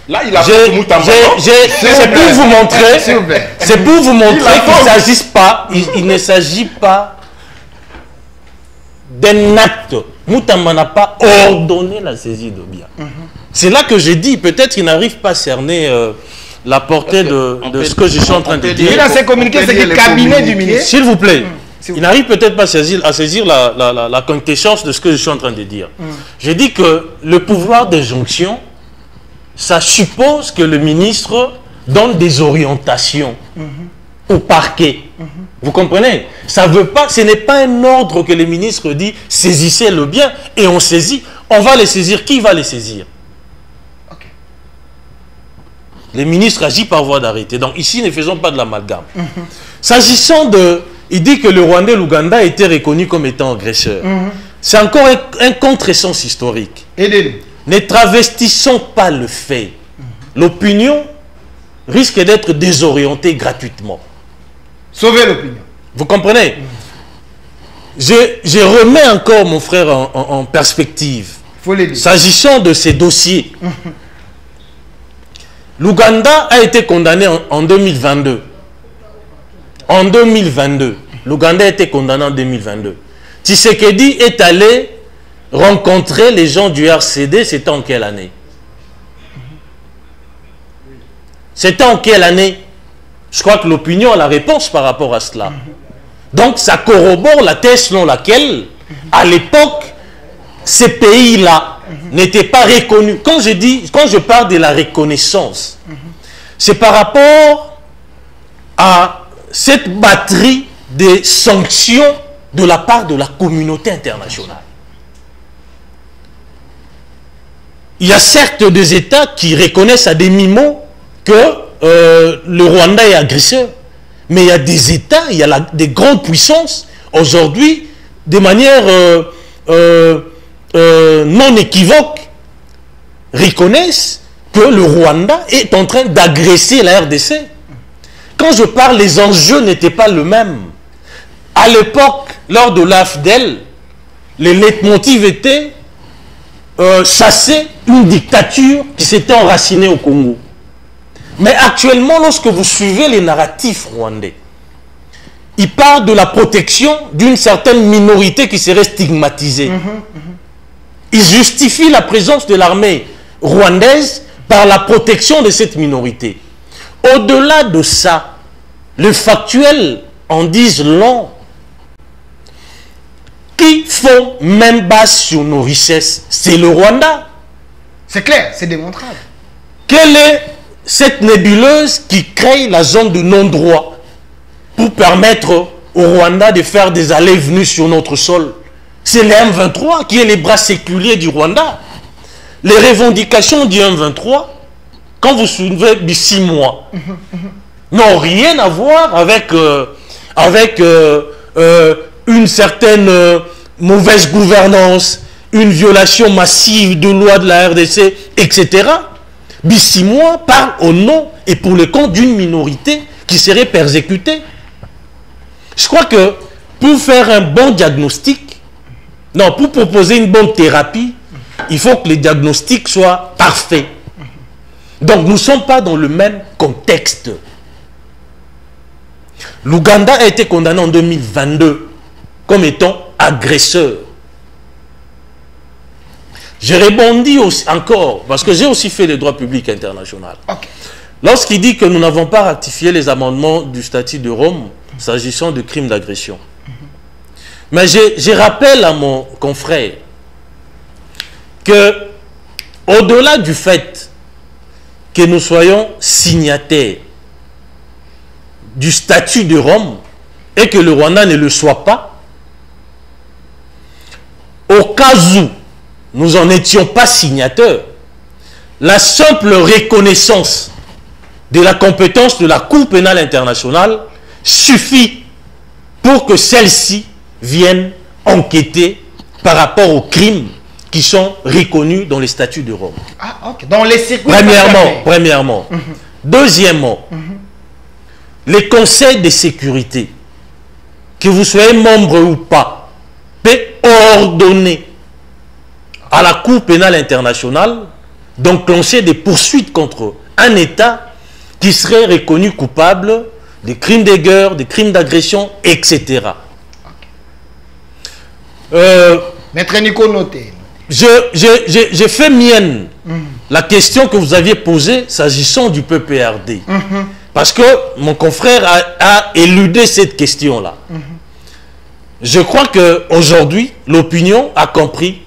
Là, il a fait Moutamba. C'est pour vous montrer, c'est pour vous montrer qu'il ne s'agit pas d'un acte. Moutamba n'a pas ordonné la saisie de biens. C'est là que j'ai dit, peut-être qu'il n'arrive pas à cerner la portée de ce que je suis en train de dire. Il a ses communiqués, c'est le cabinet du ministre. S'il vous plaît. Il n'arrive peut-être pas à saisir la quintessence de ce que je suis en train de dire. J'ai dit que le pouvoir d'injonction, ça suppose que le ministre donne des orientations au parquet. Vous comprenez? Ça veut pas, ce n'est pas un ordre que le ministre dit saisissez le bien et on saisit. On va les saisir. Qui va les saisir? Le ministre agit par voie d'arrêté. Donc ici, ne faisons pas de l'amalgame. S'agissant de... Il dit que le Rwanda et l'Ouganda étaient reconnus comme étant agresseurs. C'est encore un contresens historique. Ne travestissons pas le fait. L'opinion risque d'être désorientée gratuitement. Sauver l'opinion. Vous comprenez? Je remets encore mon frère en perspective. Faut l'aider. S'agissant de ces dossiers, l'Ouganda a été condamné en 2022. En 2022. L'Ouganda a été condamné en 2022. Tshisekedi est allé rencontrer les gens du RCD, c'était en quelle année? C'était en quelle année? Je crois que l'opinion a la réponse par rapport à cela. Donc ça corrobore la thèse selon laquelle, à l'époque, ces pays-là n'étaient pas reconnus. Quand je parle de la reconnaissance, c'est par rapport à cette batterie de sanctions de la part de la communauté internationale. Il y a certes des États qui reconnaissent à demi-mot que le Rwanda est agresseur. Mais il y a des États, il y a des grandes puissances, aujourd'hui, de manière non équivoque, reconnaissent que le Rwanda est en train d'agresser la RDC. Quand je parle, les enjeux n'étaient pas les mêmes. À l'époque, lors de l'AFDEL, les leitmotivs étaient chasser une dictature qui s'était enracinée au Congo. Mais actuellement, lorsque vous suivez les narratifs rwandais, ils parlent de la protection d'une certaine minorité qui serait stigmatisée. Ils justifient la présence de l'armée rwandaise par la protection de cette minorité. Au-delà de ça, les factuels en disent long. Qui font même base sur nos richesses, c'est le Rwanda. C'est clair, c'est démontrable. Quelle est cette nébuleuse qui crée la zone de non-droit pour permettre au Rwanda de faire des allées-venues sur notre sol? C'est le M23 qui est les bras séculiers du Rwanda. Les revendications du M23, quand vous suivez du 6 mois, n'ont rien à voir avec, une certaine mauvaise gouvernance, une violation massive de loi de la RDC, etc. Bissimois parle au nom et pour le compte d'une minorité qui serait persécutée. Je crois que pour faire un bon diagnostic, non, pour proposer une bonne thérapie, il faut que les diagnostics soient parfaits. Donc nous ne sommes pas dans le même contexte. L'Ouganda a été condamné en 2022 comme étant agresseur. Je rebondis aussi, encore, parce que j'ai aussi fait le droit public international. Okay. Lorsqu'il dit que nous n'avons pas ratifié les amendements du statut de Rome s'agissant de crimes d'agression. Mais je rappelle à mon confrère que, au-delà du fait que nous soyons signataires du statut de Rome et que le Rwanda ne le soit pas, au cas où nous n'en étions pas signataires, la simple reconnaissance de la compétence de la Cour pénale internationale suffit pour que celle-ci vienne enquêter par rapport aux crimes qui sont reconnus dans les statuts de Rome. Ah, ok. Dans les circuits. Premièrement. Deuxièmement, les conseils de sécurité, que vous soyez membre ou pas, peut ordonner à la Cour pénale internationale d'enclencher des poursuites contre un État qui serait reconnu coupable des crimes de guerre, des crimes d'agression, etc. Maître Nico noté. J'ai fait mienne la question que vous aviez posée s'agissant du PPRD. Parce que mon confrère a éludé cette question-là. Je crois qu'aujourd'hui, l'opinion a compris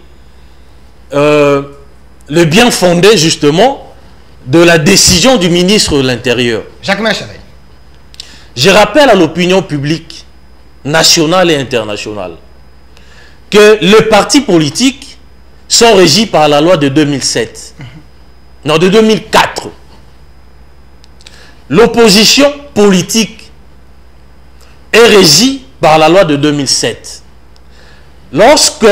le bien fondé, justement, de la décision du ministre de l'Intérieur. Jacques Machavet. Je rappelle à l'opinion publique, nationale et internationale, que les partis politiques sont régis par la loi de 2007. Non, de 2004. L'opposition politique est régie par la loi de 2007. Lorsque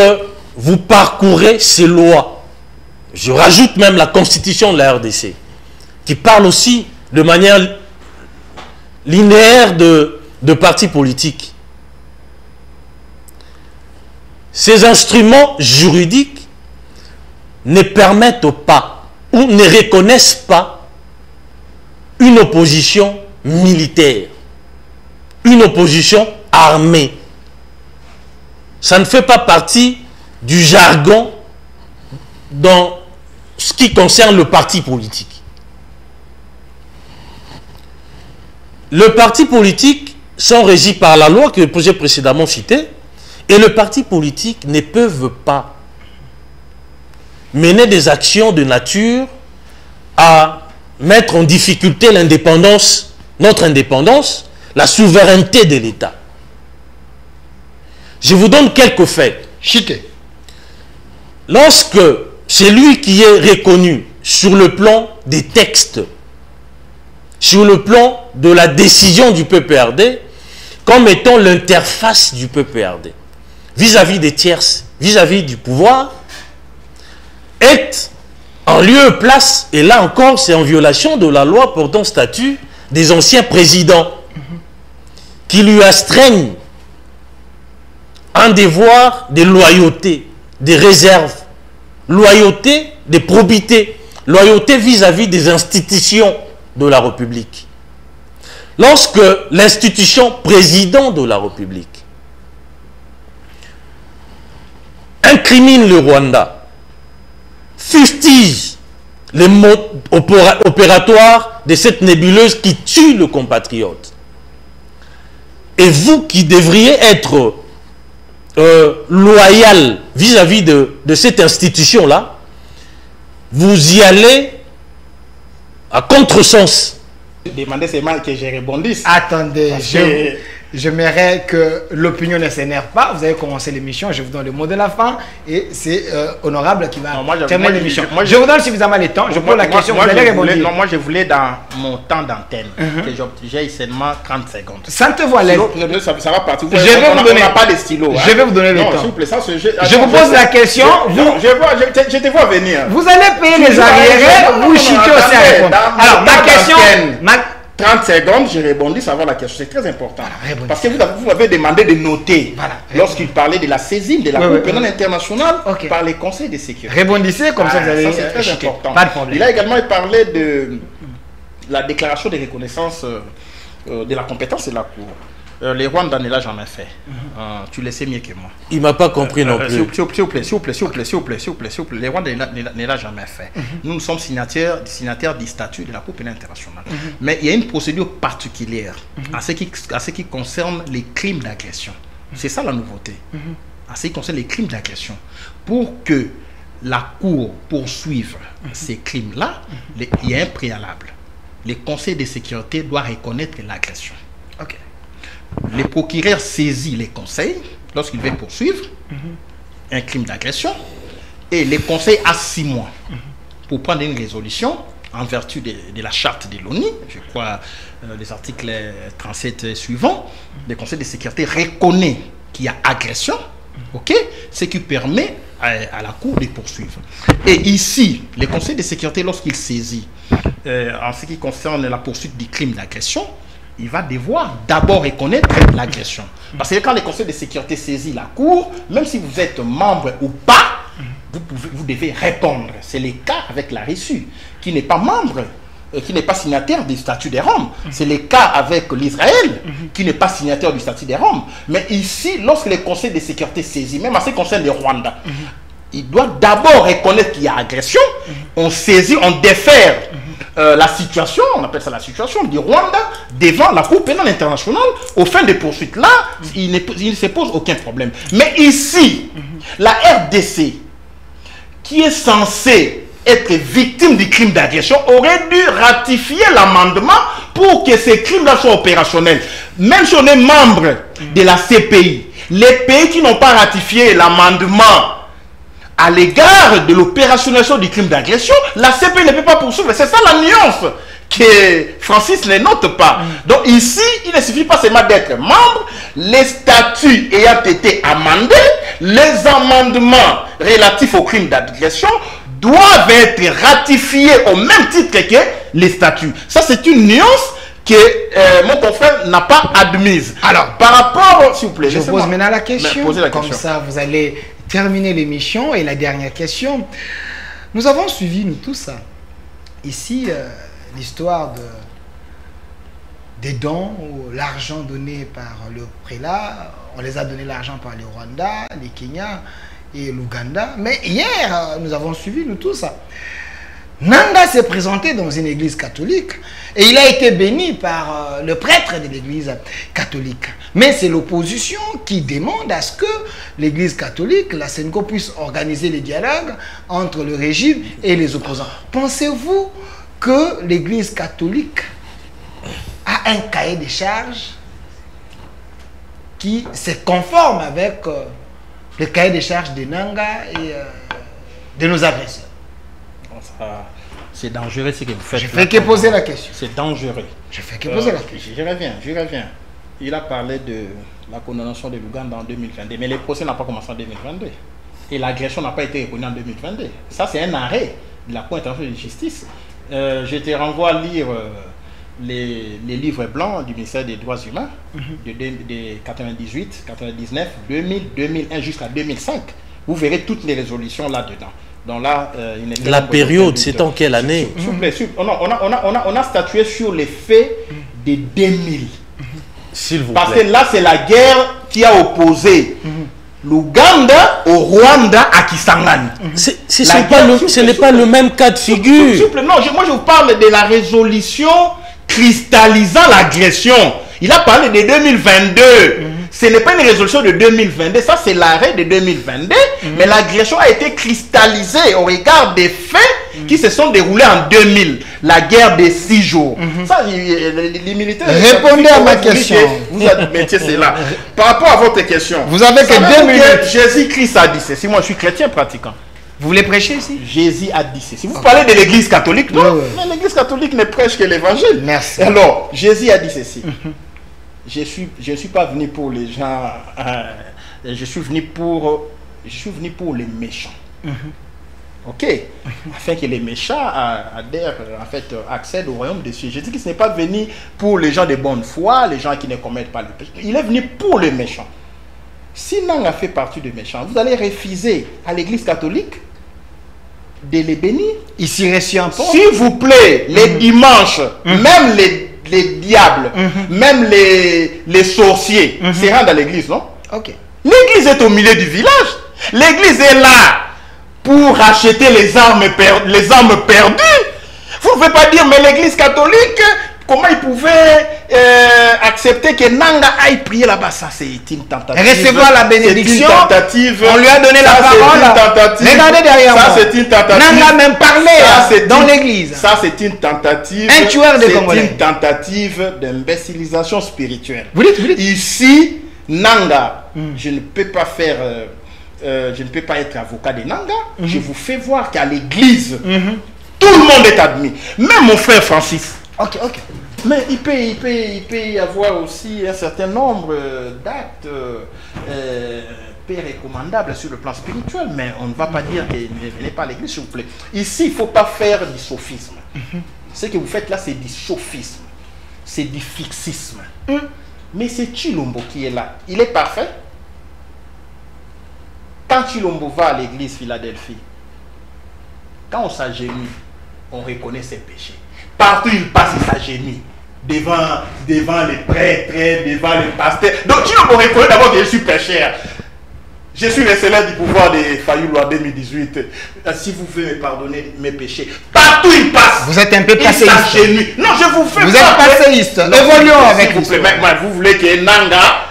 vous parcourez ces lois, je rajoute même la constitution de la RDC, qui parle aussi de manière linéaire de de partis politiques. Ces instruments juridiques ne permettent pas ou ne reconnaissent pas une opposition militaire, une opposition armée. Ça ne fait pas partie du jargon dans ce qui concerne le parti politique. Le parti politique sont régis par la loi que j'ai précédemment citée, et le parti politique ne peuvent pas mener des actions de nature à mettre en difficulté l'indépendance, notre indépendance, la souveraineté de l'État. Je vous donne quelques faits. Chité. Lorsque celui qui est reconnu sur le plan des textes, sur le plan de la décision du PPRD, comme étant l'interface du PPRD, vis-à-vis des tierces, vis-à-vis du pouvoir, est en lieu et place, et là encore c'est en violation de la loi portant statut des anciens présidents, qui lui astreignent un devoir de loyauté, de réserve, loyauté, de probité, loyauté vis-à-vis des institutions de la République. Lorsque l'institution président de la République incrimine le Rwanda, fustige les mots opératoires de cette nébuleuse qui tue le compatriote, et vous qui devriez être loyal vis-à-vis de cette institution-là, vous y allez à contresens. Demandez seulement que je rebondisse. Attendez, j'aimerais que l'opinion ne s'énerve pas. Vous avez commencé l'émission, je vous donne le mot de la fin et c'est Honorable qui va terminer l'émission. Je vous donne suffisamment le temps, je pose la question, vous allez répondre. Non, moi je voulais dans mon temps d'antenne que j'ai seulement 30 secondes. Ça ne te voit l'aise. Ça va partir. Je vais vous donner. On n'a pas de stylo. Je vais vous donner le temps. S'il vous plaît, ça, je vous pose la question. Je te vois venir. Vous allez payer les arriérés, vous chutez aussi à répondre. Alors, ma question... 30 secondes, je répondis savoir la question. C'est très important. Parce que vous m'avez demandé de noter lorsqu'il parlait de la saisine de la Cour pénale internationale par les conseils de sécurité. Répondissez comme ça, vous allez... Ça, c'est très important. Pas de problème. Il a également parlé de la déclaration de reconnaissance de la compétence de la Cour. Les Rwandais ne l'a jamais fait. Tu le sais mieux que moi. Il ne m'a pas compris non plus. S'il vous plaît. Les Rwandais ne l'a jamais fait. Nous sommes signataires du statut de la Cour pénale internationale. Mais il y a une procédure particulière à ce qui concerne les crimes d'agression. C'est ça la nouveauté. À ce qui concerne les crimes d'agression. Pour que la Cour poursuive ces crimes-là, il y a un préalable. Le Conseil de sécurité doit reconnaître l'agression. Ok. Les procureurs saisissent les conseils lorsqu'ils veulent poursuivre un crime d'agression et les conseils a 6 mois pour prendre une résolution en vertu de la charte de l'ONU, je crois les articles 37 suivants. Le Conseil de sécurité reconnaît qu'il y a agression, ce qui permet à la Cour de poursuivre. Et ici, le Conseil de sécurité, lorsqu'il saisit en ce qui concerne la poursuite du crime d'agression, il va devoir d'abord reconnaître l'agression. Parce que quand le Conseil de sécurité saisit la Cour, même si vous êtes membre ou pas, vous devez répondre. C'est le cas avec la Russie, qui n'est pas membre, qui n'est pas signataire du statut de Rome. C'est le cas avec l'Israël, qui n'est pas signataire du statut de Rome. Mais ici, lorsque le Conseil de sécurité saisit, même en ce qui concerne le Rwanda, il doit d'abord reconnaître qu'il y a agression. On saisit, on défère la situation, on appelle ça la situation du Rwanda devant la Cour pénale internationale. Au fin des poursuites là, il ne se pose aucun problème. Mais ici, la RDC, qui est censée être victime du crime d'agression, aurait dû ratifier l'amendement pour que ces crimes-là soient opérationnels. Même si on est membre de la CPI, les pays qui n'ont pas ratifié l'amendement à l'égard de l'opérationnalisation du crime d'agression, la CPI ne peut pas poursuivre. C'est ça la nuance que Francis ne note pas. Donc ici, il ne suffit pas seulement d'être membre, les statuts ayant été amendés, les amendements relatifs au crime d'agression doivent être ratifiés au même titre que les statuts. Ça, c'est une nuance que mon confrère n'a pas admise. Alors, par rapport, s'il vous plaît, je pose maintenant la question. Posez la Comme question. ça, vous allez terminer l'émission. Et la dernière question. Nous avons suivi, nous tous, ici, l'histoire des dons ou l'argent donné par le prélat. On les a donné l'argent par les Rwandais, les Kenyans et l'Ouganda. Mais hier, nous avons suivi, nous tous, Nanga s'est présenté dans une église catholique et il a été béni par le prêtre de l'église catholique. Mais c'est l'opposition qui demande à ce que l'église catholique, la Senko, puisse organiser les dialogues entre le régime et les opposants. Pensez-vous que l'église catholique a un cahier de charges qui se conforme avec le cahier de charges de Nanga et de nos agresseurs? C'est dangereux ce que vous faites. Je fais que poser la question. C'est dangereux. Je fais que poser la question. Je reviens. Il a parlé de la condamnation de l'Ouganda en 2022, mais les procès n'ont pas commencé en 2022. Et l'agression n'a pas été reconnue en 2022. Ça, c'est un arrêt de la Cour internationale de justice. Je te renvoie à lire les livres blancs du ministère des Droits Humains de 98, 99, 2000, 2001 jusqu'à 2005. Vous verrez toutes les résolutions là-dedans. Donc là, la période, c'est en quelle année? S'il vous plaît, on a statué sur les faits de 2000. S'il vous plaît. Parce que là, c'est la guerre qui a opposé l'Ouganda au Rwanda à Kisangani. Ce n'est pas le même cas de figure. Non, moi je vous parle de la résolution cristallisant l'agression. Il a parlé de 2022. Ce n'est pas une résolution de 2022, ça c'est l'arrêt de 2022, mais l'agression a été cristallisée au regard des faits qui se sont déroulés en 2000, la guerre des 6 jours. Ça, les militaires... Répondez à ma question. Vous admettez cela. Par rapport à votre question, vous avez que 2 minutes. Jésus-Christ a dit ceci. Moi je suis chrétien pratiquant. Vous voulez prêcher ici? Jésus a dit ceci. Vous parlez de l'église catholique, non? Mais l'église catholique ne prêche que l'évangile. Merci. Alors, Jésus a dit ceci. Je ne suis pas venu pour les gens, je suis venu pour les méchants. Ok? Afin que les méchants accèdent au royaume des cieux. Je dis que ce n'est pas venu pour les gens de bonne foi, les gens qui ne commettent pas le péché. Il est venu pour les méchants. Si Nanga fait partie des méchants, vous allez refuser à l'église catholique de les bénir? Ici, reçu un pont. S'il vous plaît, les dimanches, même les diables, même les sorciers se rendent à l'église, non? Ok. L'église est au milieu du village. L'église est là pour racheter les âmes perdues. Vous ne pouvez pas dire, mais l'église catholique, comment ils pouvaient accepter que Nanga aille prier là-bas? Ça, c'est une tentative. Recevoir la bénédiction. Une tentative. On lui a donné la parole. Regardez derrière moi. Ça, c'est une tentative. Nanga même parlé dans l'église. Ça, c'est une tentative. Un tueur de Congolais. C'est une tentative d'imbécilisation spirituelle. Vous dites. Ici, Nanga, je ne peux pas faire... je ne peux pas être avocat de Nanga. Je vous fais voir qu'à l'église, tout le monde est admis. Même mon frère Francis. Ok. Mais il peut y avoir aussi un certain nombre d'actes peu recommandables sur le plan spirituel, mais on ne va pas dire que ne venez pas à l'église, s'il vous plaît. Ici, il ne faut pas faire du sophisme. Ce que vous faites là, c'est du sophisme. C'est du fixisme. Mais c'est Chilombo qui est là. Il est parfait. Quand Chilombo va à l'église Philadelphie, quand on s'agenouille, on reconnaît ses péchés. Partout il passe, il s'agenouille. Devant les prêtres, devant les pasteurs. Donc Chilombo reconnaît d'abord que je suis pécheur. Je suis le célèbre du pouvoir de Fayoulou en 2018. Si vous pouvez me pardonner mes péchés. Partout il passe. Vous êtes un peu passéiste. Non, je vous fais. Vous êtes passéiste. Évoluons avec vous. Vous voulez que Nanga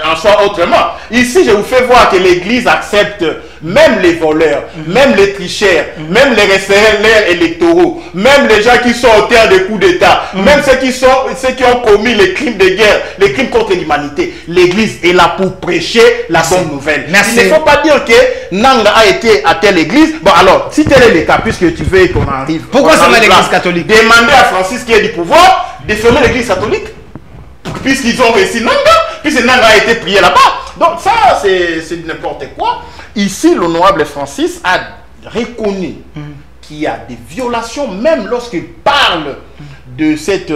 en soit autrement. Ici, je vous fais voir que l'église accepte même les voleurs, même les tricheurs, même les récélaires électoraux, même les gens qui sont auteurs de coups d'État, même ceux qui ont commis les crimes de guerre, les crimes contre l'humanité. L'église est là pour prêcher la bonne nouvelle. Merci. Il ne faut pas dire que Nanga a été à telle église. Bon alors, si tel est le cas, puisque tu veux qu'on arrive... Pourquoi c'est l'église catholique? Demandez à Francis qui est du pouvoir de fermer l'église catholique. Puisqu'ils ont réussi Nanga, puisque Nanga a été prié là-bas. Donc ça, c'est n'importe quoi. Ici, l'honorable Francis a reconnu qu'il y a des violations, même lorsqu'il parle de cette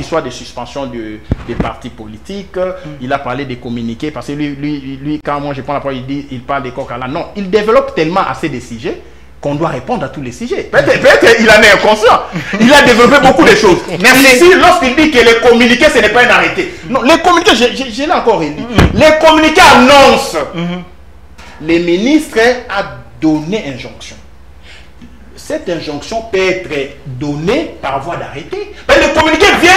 histoire de suspension des partis politiques. Il a parlé des communiqués, parce que lui quand moi je prends la parole, il parle des coq à l'âne. Non, il développe tellement assez de sujets qu'on doit répondre à tous les sujets. Peut-être il en est inconscient. Il a développé beaucoup de choses. Merci. Ici, lorsqu'il dit que les communiqués, ce n'est pas un arrêté. Non, les communiqués, je l'ai encore dit. Les communiqués annoncent. Les ministres a donné injonction. Cette injonction peut être donnée par voie d'arrêté. Mais le communiqué vient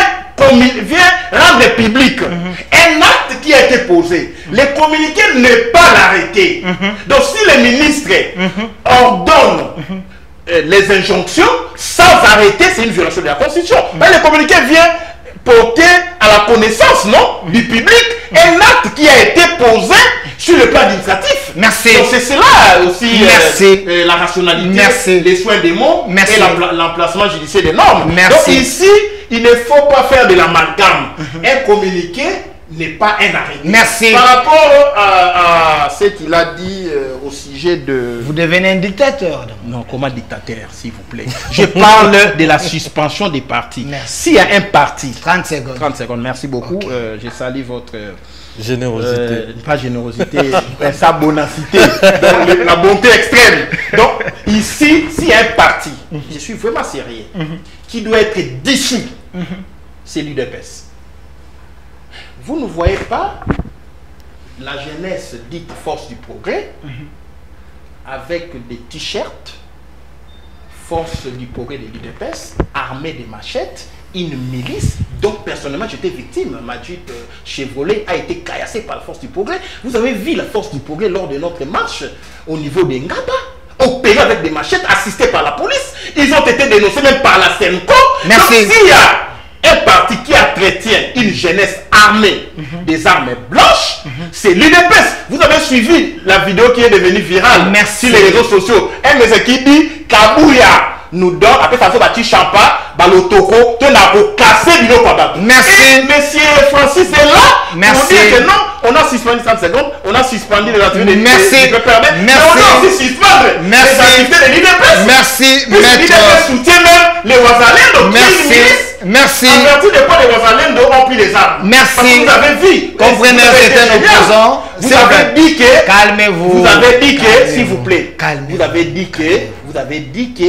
rendre public un acte qui a été posé. Le communiqué n'est pas l'arrêté. Donc si les ministres ordonnent les injonctions sans arrêter, c'est une violation de la Constitution. Mais le communiqué vient porter à la connaissance, non, du public un acte qui a été posé sur le plan administratif. Merci. Donc c'est cela aussi la rationalité, les soins des mots et l'emplacement judiciaire des normes. Donc ici, il ne faut pas faire de l'amalgame. Un communiqué n'est pas un arrêté. Merci. Par rapport à ce qu'il a dit au sujet de... Vous devenez un dictateur. Donc. Non, comment dictateur, s'il vous plaît. Je parle de la suspension des partis. S'il y a un parti... 30 secondes. 30 secondes, merci beaucoup. Okay. Je salue votre... générosité. Pas générosité, sa bonacité. La bonté extrême. Donc, ici, s'il y a un parti, je suis vraiment sérieux, qui doit être dissous, c'est l'UDPS. Vous ne voyez pas la jeunesse dite force du progrès avec des t-shirts force du progrès de l'UDPS armée de machettes, une milice. Donc personnellement j'étais victime. Ma Jeep Chevrolet a été caillassée par la force du progrès. Vous avez vu la force du progrès lors de notre marche au niveau des Ngaba, opéré avec des machettes, assistés par la police. Ils ont été dénoncés même par la SENCO. Merci. Donc s'il y a un parti qui entretient une jeunesse armée des armes blanches, c'est l'UDPS. Vous avez suivi la vidéo qui est devenue virale sur les réseaux sociaux. Un monsieur qui dit Kabouya nous donne, après ça, bâti champa, balotoko, tenako, cassé, bino, papa. Merci. Et monsieur Francis est là. Merci. Pour dire que non, on a suspendu 30 secondes, on a suspendu les activités de merci. Mais on a aussi suspendu les activités de l'UDPS. Merci, l'UDPS soutient même les Ouazalendo. Merci. En vertu de quoi les Ouazalendo ont pris les armes. Merci. Parce que vous avez vu. Comprenez, c'est un opposant. Vous avez dit que. Calmez-vous. Vous avez dit que, s'il vous plaît. Calmez-vous. Vous avez dit que.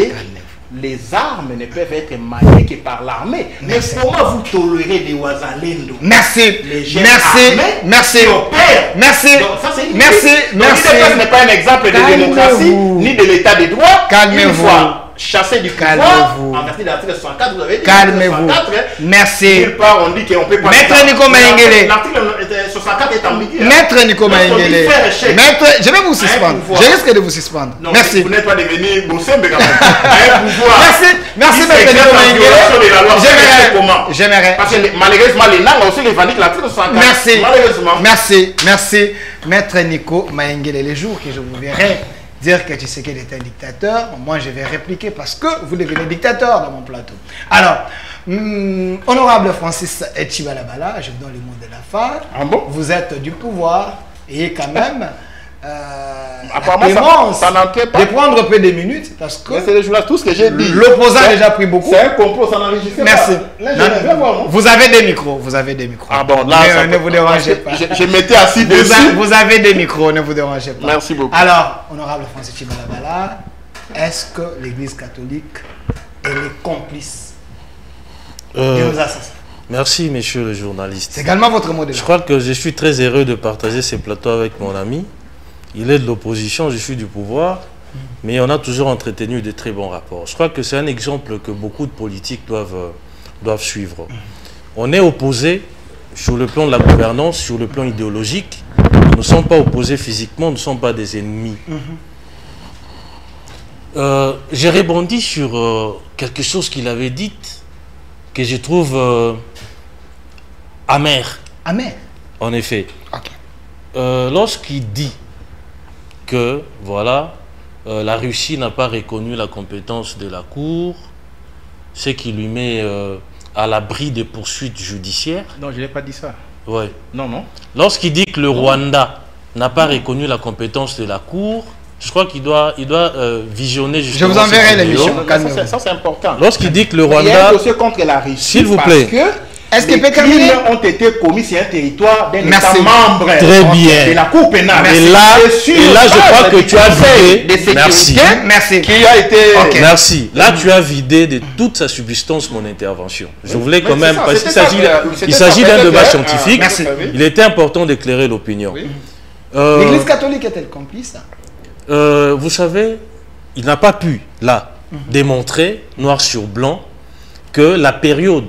Les armes ne peuvent être maniées que par l'armée. Mais comment vous tolérez des Ouazalendo? Merci. Merci. Merci. Donc, ça, c'est l'UDPS n'est pas un exemple de démocratie ni de l'état de droit. Calmez-vous. Chassé du pouvoir, en vertu de l'article 64, vous avez dit calmez-vous. Merci. Nulle part, on dit qu'on ne peut pas... Maître Nico Maïngele. L'article 64 est ambigu. Maître Nico Maïngele. Maître, je vais vous suspendre. Je risque de vous suspendre. Non, merci. Vous n'êtes pas devenu Boussembe quand même. Un pouvoir. Merci Maître Nico Maïngele. J'aimerais. Parce que malheureusement, les langues aussi revendiquent l'article 64. Merci. Malheureusement. Merci. Maître Nico Maïngele, les jours que je vous verrai dire que Tshisekedi est un dictateur, moi je vais répliquer parce que vous devenez dictateur dans mon plateau. Alors, honorable Francis Etchibalabala, je vous donne le mot de la fin. Ah bon? Vous êtes du pouvoir et quand même apparemment ça n'entrait pas. De prendre un peu de minutes parce que c'est tout ce que j'ai dit. L'opposant a déjà pris beaucoup. C'est un complot, ça n'enregistre pas. Merci. Là, vous avez des micros. Ah bon, là, mais ne vous dérangez pas. Je m'étais assis dessus. Vous avez des micros, ne vous dérangez pas. Merci beaucoup. Alors, honorable Francis Etchibalabala, est-ce que l'Église catholique elle est complice de nos assassins? Merci, monsieur le journaliste. C'est également votre mot de la fin. Je crois que je suis très heureux de partager ces plateaux avec mon ami. Il est de l'opposition, je suis du pouvoir, mais on a toujours entretenu de très bons rapports. Je crois que c'est un exemple que beaucoup de politiques doivent suivre. On est opposés sur le plan de la gouvernance, sur le plan idéologique. Nous ne sommes pas opposés physiquement, nous ne sommes pas des ennemis. J'ai rebondi sur quelque chose qu'il avait dit, que je trouve amer. Amer? En effet. Okay. Lorsqu'il dit que voilà, la Russie n'a pas reconnu la compétence de la Cour, ce qui lui met à l'abri des poursuites judiciaires. Non, je n'ai pas dit ça. Ouais. Non. Lorsqu'il dit que le Rwanda n'a pas reconnu la compétence de la Cour, Je crois qu'il doit visionner justement. Je vous enverrai l'émission. Ça, c'est important. Lorsqu'il dit que le Il y a un Rwanda... dossier contre la Russie. S'il vous plaît. Est-ce Les qu'il peut terminer? crimes ont été commis sur un territoire d'un Merci. État membre Très bien. de la Cour pénale. Et là, je crois que tu as vidé. Merci. Merci. Qui a été... Ok. Merci. Là, tu as vidé de toute sa substance mon intervention. Je voulais quand même, ça, parce qu'il c'était s'agit ça, d'un débat peut-être, scientifique, merci. il était important d'éclairer l'opinion. Oui. L'Église catholique est-elle complice? Vous savez, il n'a pas pu, là, démontrer, noir sur blanc, que la période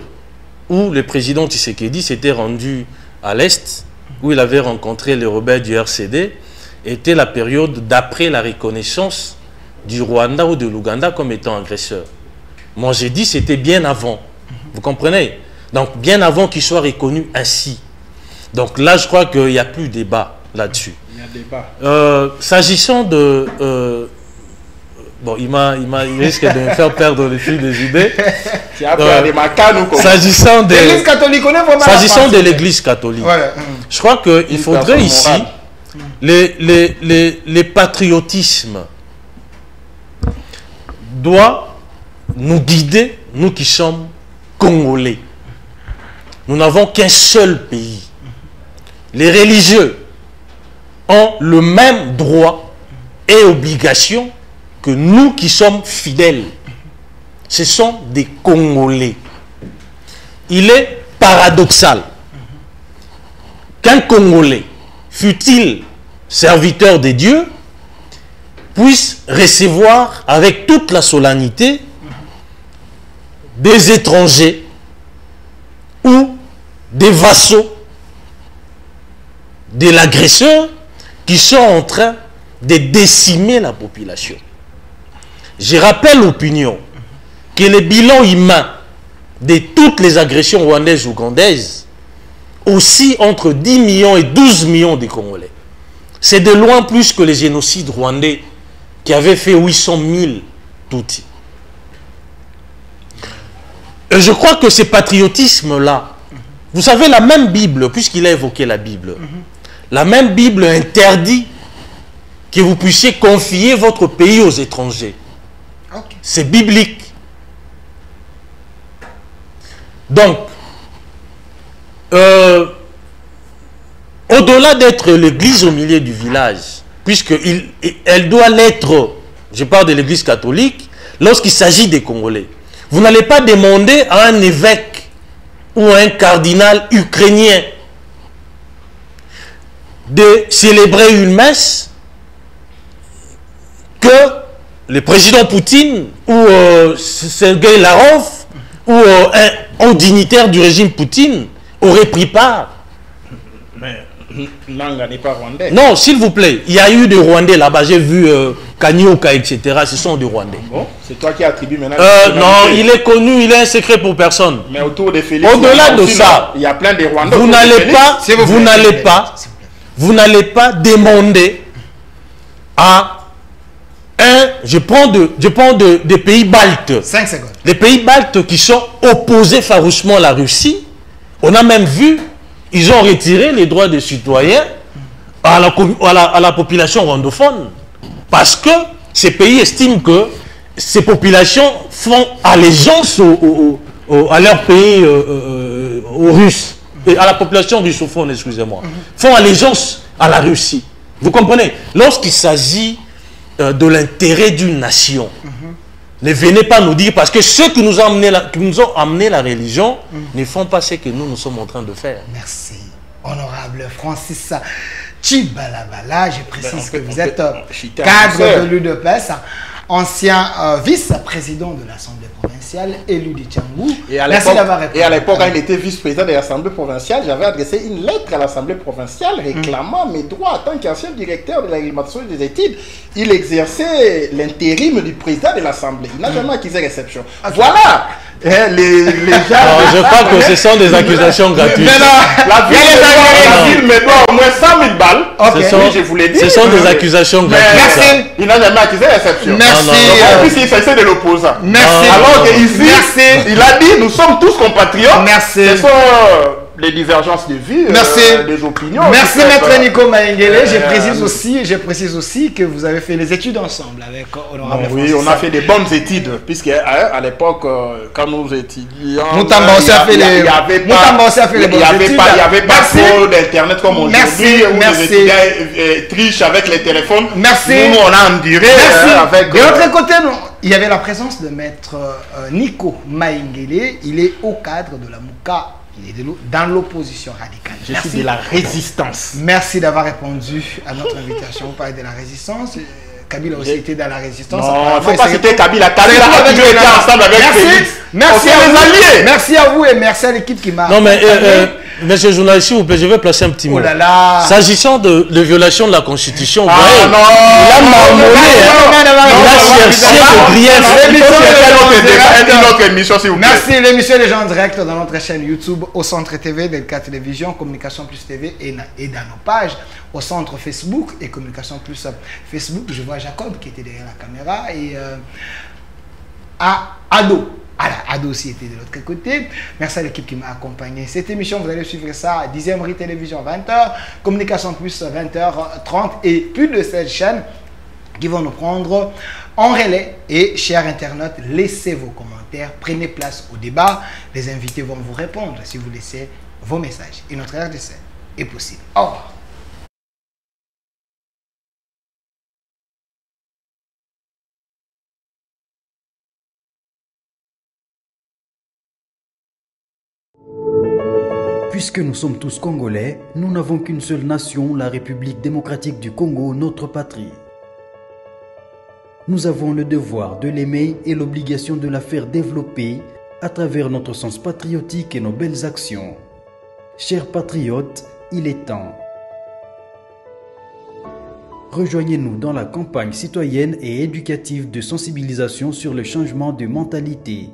où le président Tshisekedi s'était rendu à l'Est, où il avait rencontré les rebelles du RCD, était la période d'après la reconnaissance du Rwanda ou de l'Ouganda comme étant agresseur. Moi, j'ai dit c'était bien avant. Vous comprenez? Donc, bien avant qu'il soit reconnu ainsi. Donc là, je crois qu'il n'y a plus de débat là-dessus. Il y a débat. S'agissant de... bon, il risque de me faire perdre le fil des idées. S'agissant de l'Église catholique, on est vraiment... S'agissant de l'Église catholique, Voilà. je crois qu'il faudrait ici les patriotismes doit nous guider, nous qui sommes Congolais. Nous n'avons qu'un seul pays. Les religieux ont le même droit et obligation que nous qui sommes fidèles. Ce sont des Congolais. Il est paradoxal qu'un Congolais, fût-il serviteur de Dieu, puisse recevoir avec toute la solennité des étrangers ou des vassaux de l'agresseur qui sont en train de décimer la population. Je rappelle l'opinion que le bilan humain de toutes les agressions rwandaises ou ougandaises aussi entre 10 millions et 12 millions de Congolais. C'est de loin plus que les génocides rwandais qui avaient fait 800 000 Tutsis. Et je crois que ce patriotisme-là, vous savez, la même Bible, puisqu'il a évoqué la Bible, la même Bible interdit que vous puissiez confier votre pays aux étrangers. Okay. C'est biblique. Donc, au-delà d'être l'église au milieu du village, puisqu'elle doit l'être, je parle de l'église catholique, lorsqu'il s'agit des Congolais. Vous n'allez pas demander à un évêque ou à un cardinal ukrainien de célébrer une que le président Poutine ou Sergei Lavrov ou un dignitaire du régime Poutine aurait pris part. Mais Nanga n'est pas rwandais. Non, s'il vous plaît, il y a eu des Rwandais là-bas, j'ai vu Kanyoka, etc. Ce sont des Rwandais. Bon, c'est toi qui attribues maintenant. Non, il est connu, il est un secret pour personne. Mais autour de Félix, au-delà de ça, il y a plein de Rwandais. Vous n'allez pas demander à je prends des pays baltes. 5 secondes. Les pays baltes qui sont opposés farouchement à la Russie, on a même vu, ils ont retiré les droits des citoyens à la population rwandophone. Parce que ces pays estiment que ces populations font allégeance à leur pays, aux Russes, et à la population russophone, excusez-moi, font allégeance à la Russie. Vous comprenez? Lorsqu'il s'agit de l'intérêt d'une nation, ne venez pas nous dire, parce que ceux qui nous ont amené la religion ne font pas ce que nous sommes en train de faire. Merci. Honorable Francis Chibalabala, je précise que vous êtes cadre de l'UDPS, ancien vice-président de l'Assemblée provinciale, élu de Tchangou. Merci d'avoir répondu. Et à l'époque, quand il était vice-président de l'Assemblée provinciale, j'avais adressé une lettre à l'Assemblée provinciale réclamant mes droits en tant qu'ancien directeur de l'alimentation et des études. Il exerçait l'intérim du président de l'Assemblée. Il n'a jamais accusé réception. Okay. Voilà. Les gens... Alors, je crois que ce sont des accusations gratuites. La ville me doit au moins 100 000 balles. Okay. Je vous l'ai dit. Ce sont des accusations gratuites. Merci. Il n'a jamais accusé réception. Merci. En plus, il s'agissait de l'opposant. Merci. Alors qu'ici, il a dit, nous sommes tous compatriotes. Merci. Ce sont les divergences de vues, Merci. des opinions. Merci Maître Nico Maïngélé. Je précise aussi que vous avez fait les études ensemble avec Honorable Oui, Francis on a fait des bonnes études, puisque à l'époque, quand nous étudions, Moutamba aussi a fait les bonnes études. Il n'y avait pas trop d'internet comme aujourd'hui, où merci. les étudiants trichent avec les téléphones. Merci. Nous, on a enduré avec... De l'autre côté, il y avait la présence de Maître Nico Maïngélé. Il est au cadre de la MOUCA. Il est dans l'opposition radicale. Je suis de la résistance. Merci d'avoir répondu à notre invitation. Vous parlez de la résistance. Kabila aussi était dans la résistance. Non, il ne faut pas citer Kabila. Kabila a toujours été ensemble avec Félix. Merci à les alliés. Merci à vous et merci à l'équipe qui m'a... Non mais, monsieur le journaliste, s'il vous plaît, je vais placer un petit mot. Oh là là. S'agissant de violation de la Constitution, vous voyez, non. il a marmonné, il a cherché le grief. Merci, l'émission des gens en direct dans notre chaîne YouTube, au Centre TV, Delca Télévision, Communication Plus TV et dans nos pages, au Centre Facebook et Communication Plus Facebook. Je vois Jacob qui était derrière la caméra et Ado. Alors, Ado aussi était de l'autre côté. Merci à l'équipe qui m'a accompagné. Cette émission, vous allez suivre ça à 10e Rue Télévision 20h, Communication Plus 20h30 et plus de 16 chaînes qui vont nous prendre en relais. Et chers internautes, laissez vos commentaires, prenez place au débat. Les invités vont vous répondre si vous laissez vos messages. Et notre RDC est possible. Au revoir. Puisque nous sommes tous Congolais, nous n'avons qu'une seule nation, la République démocratique du Congo, notre patrie. Nous avons le devoir de l'aimer et l'obligation de la faire développer à travers notre sens patriotique et nos belles actions. Chers patriotes, il est temps. Rejoignez-nous dans la campagne citoyenne et éducative de sensibilisation sur le changement de mentalité.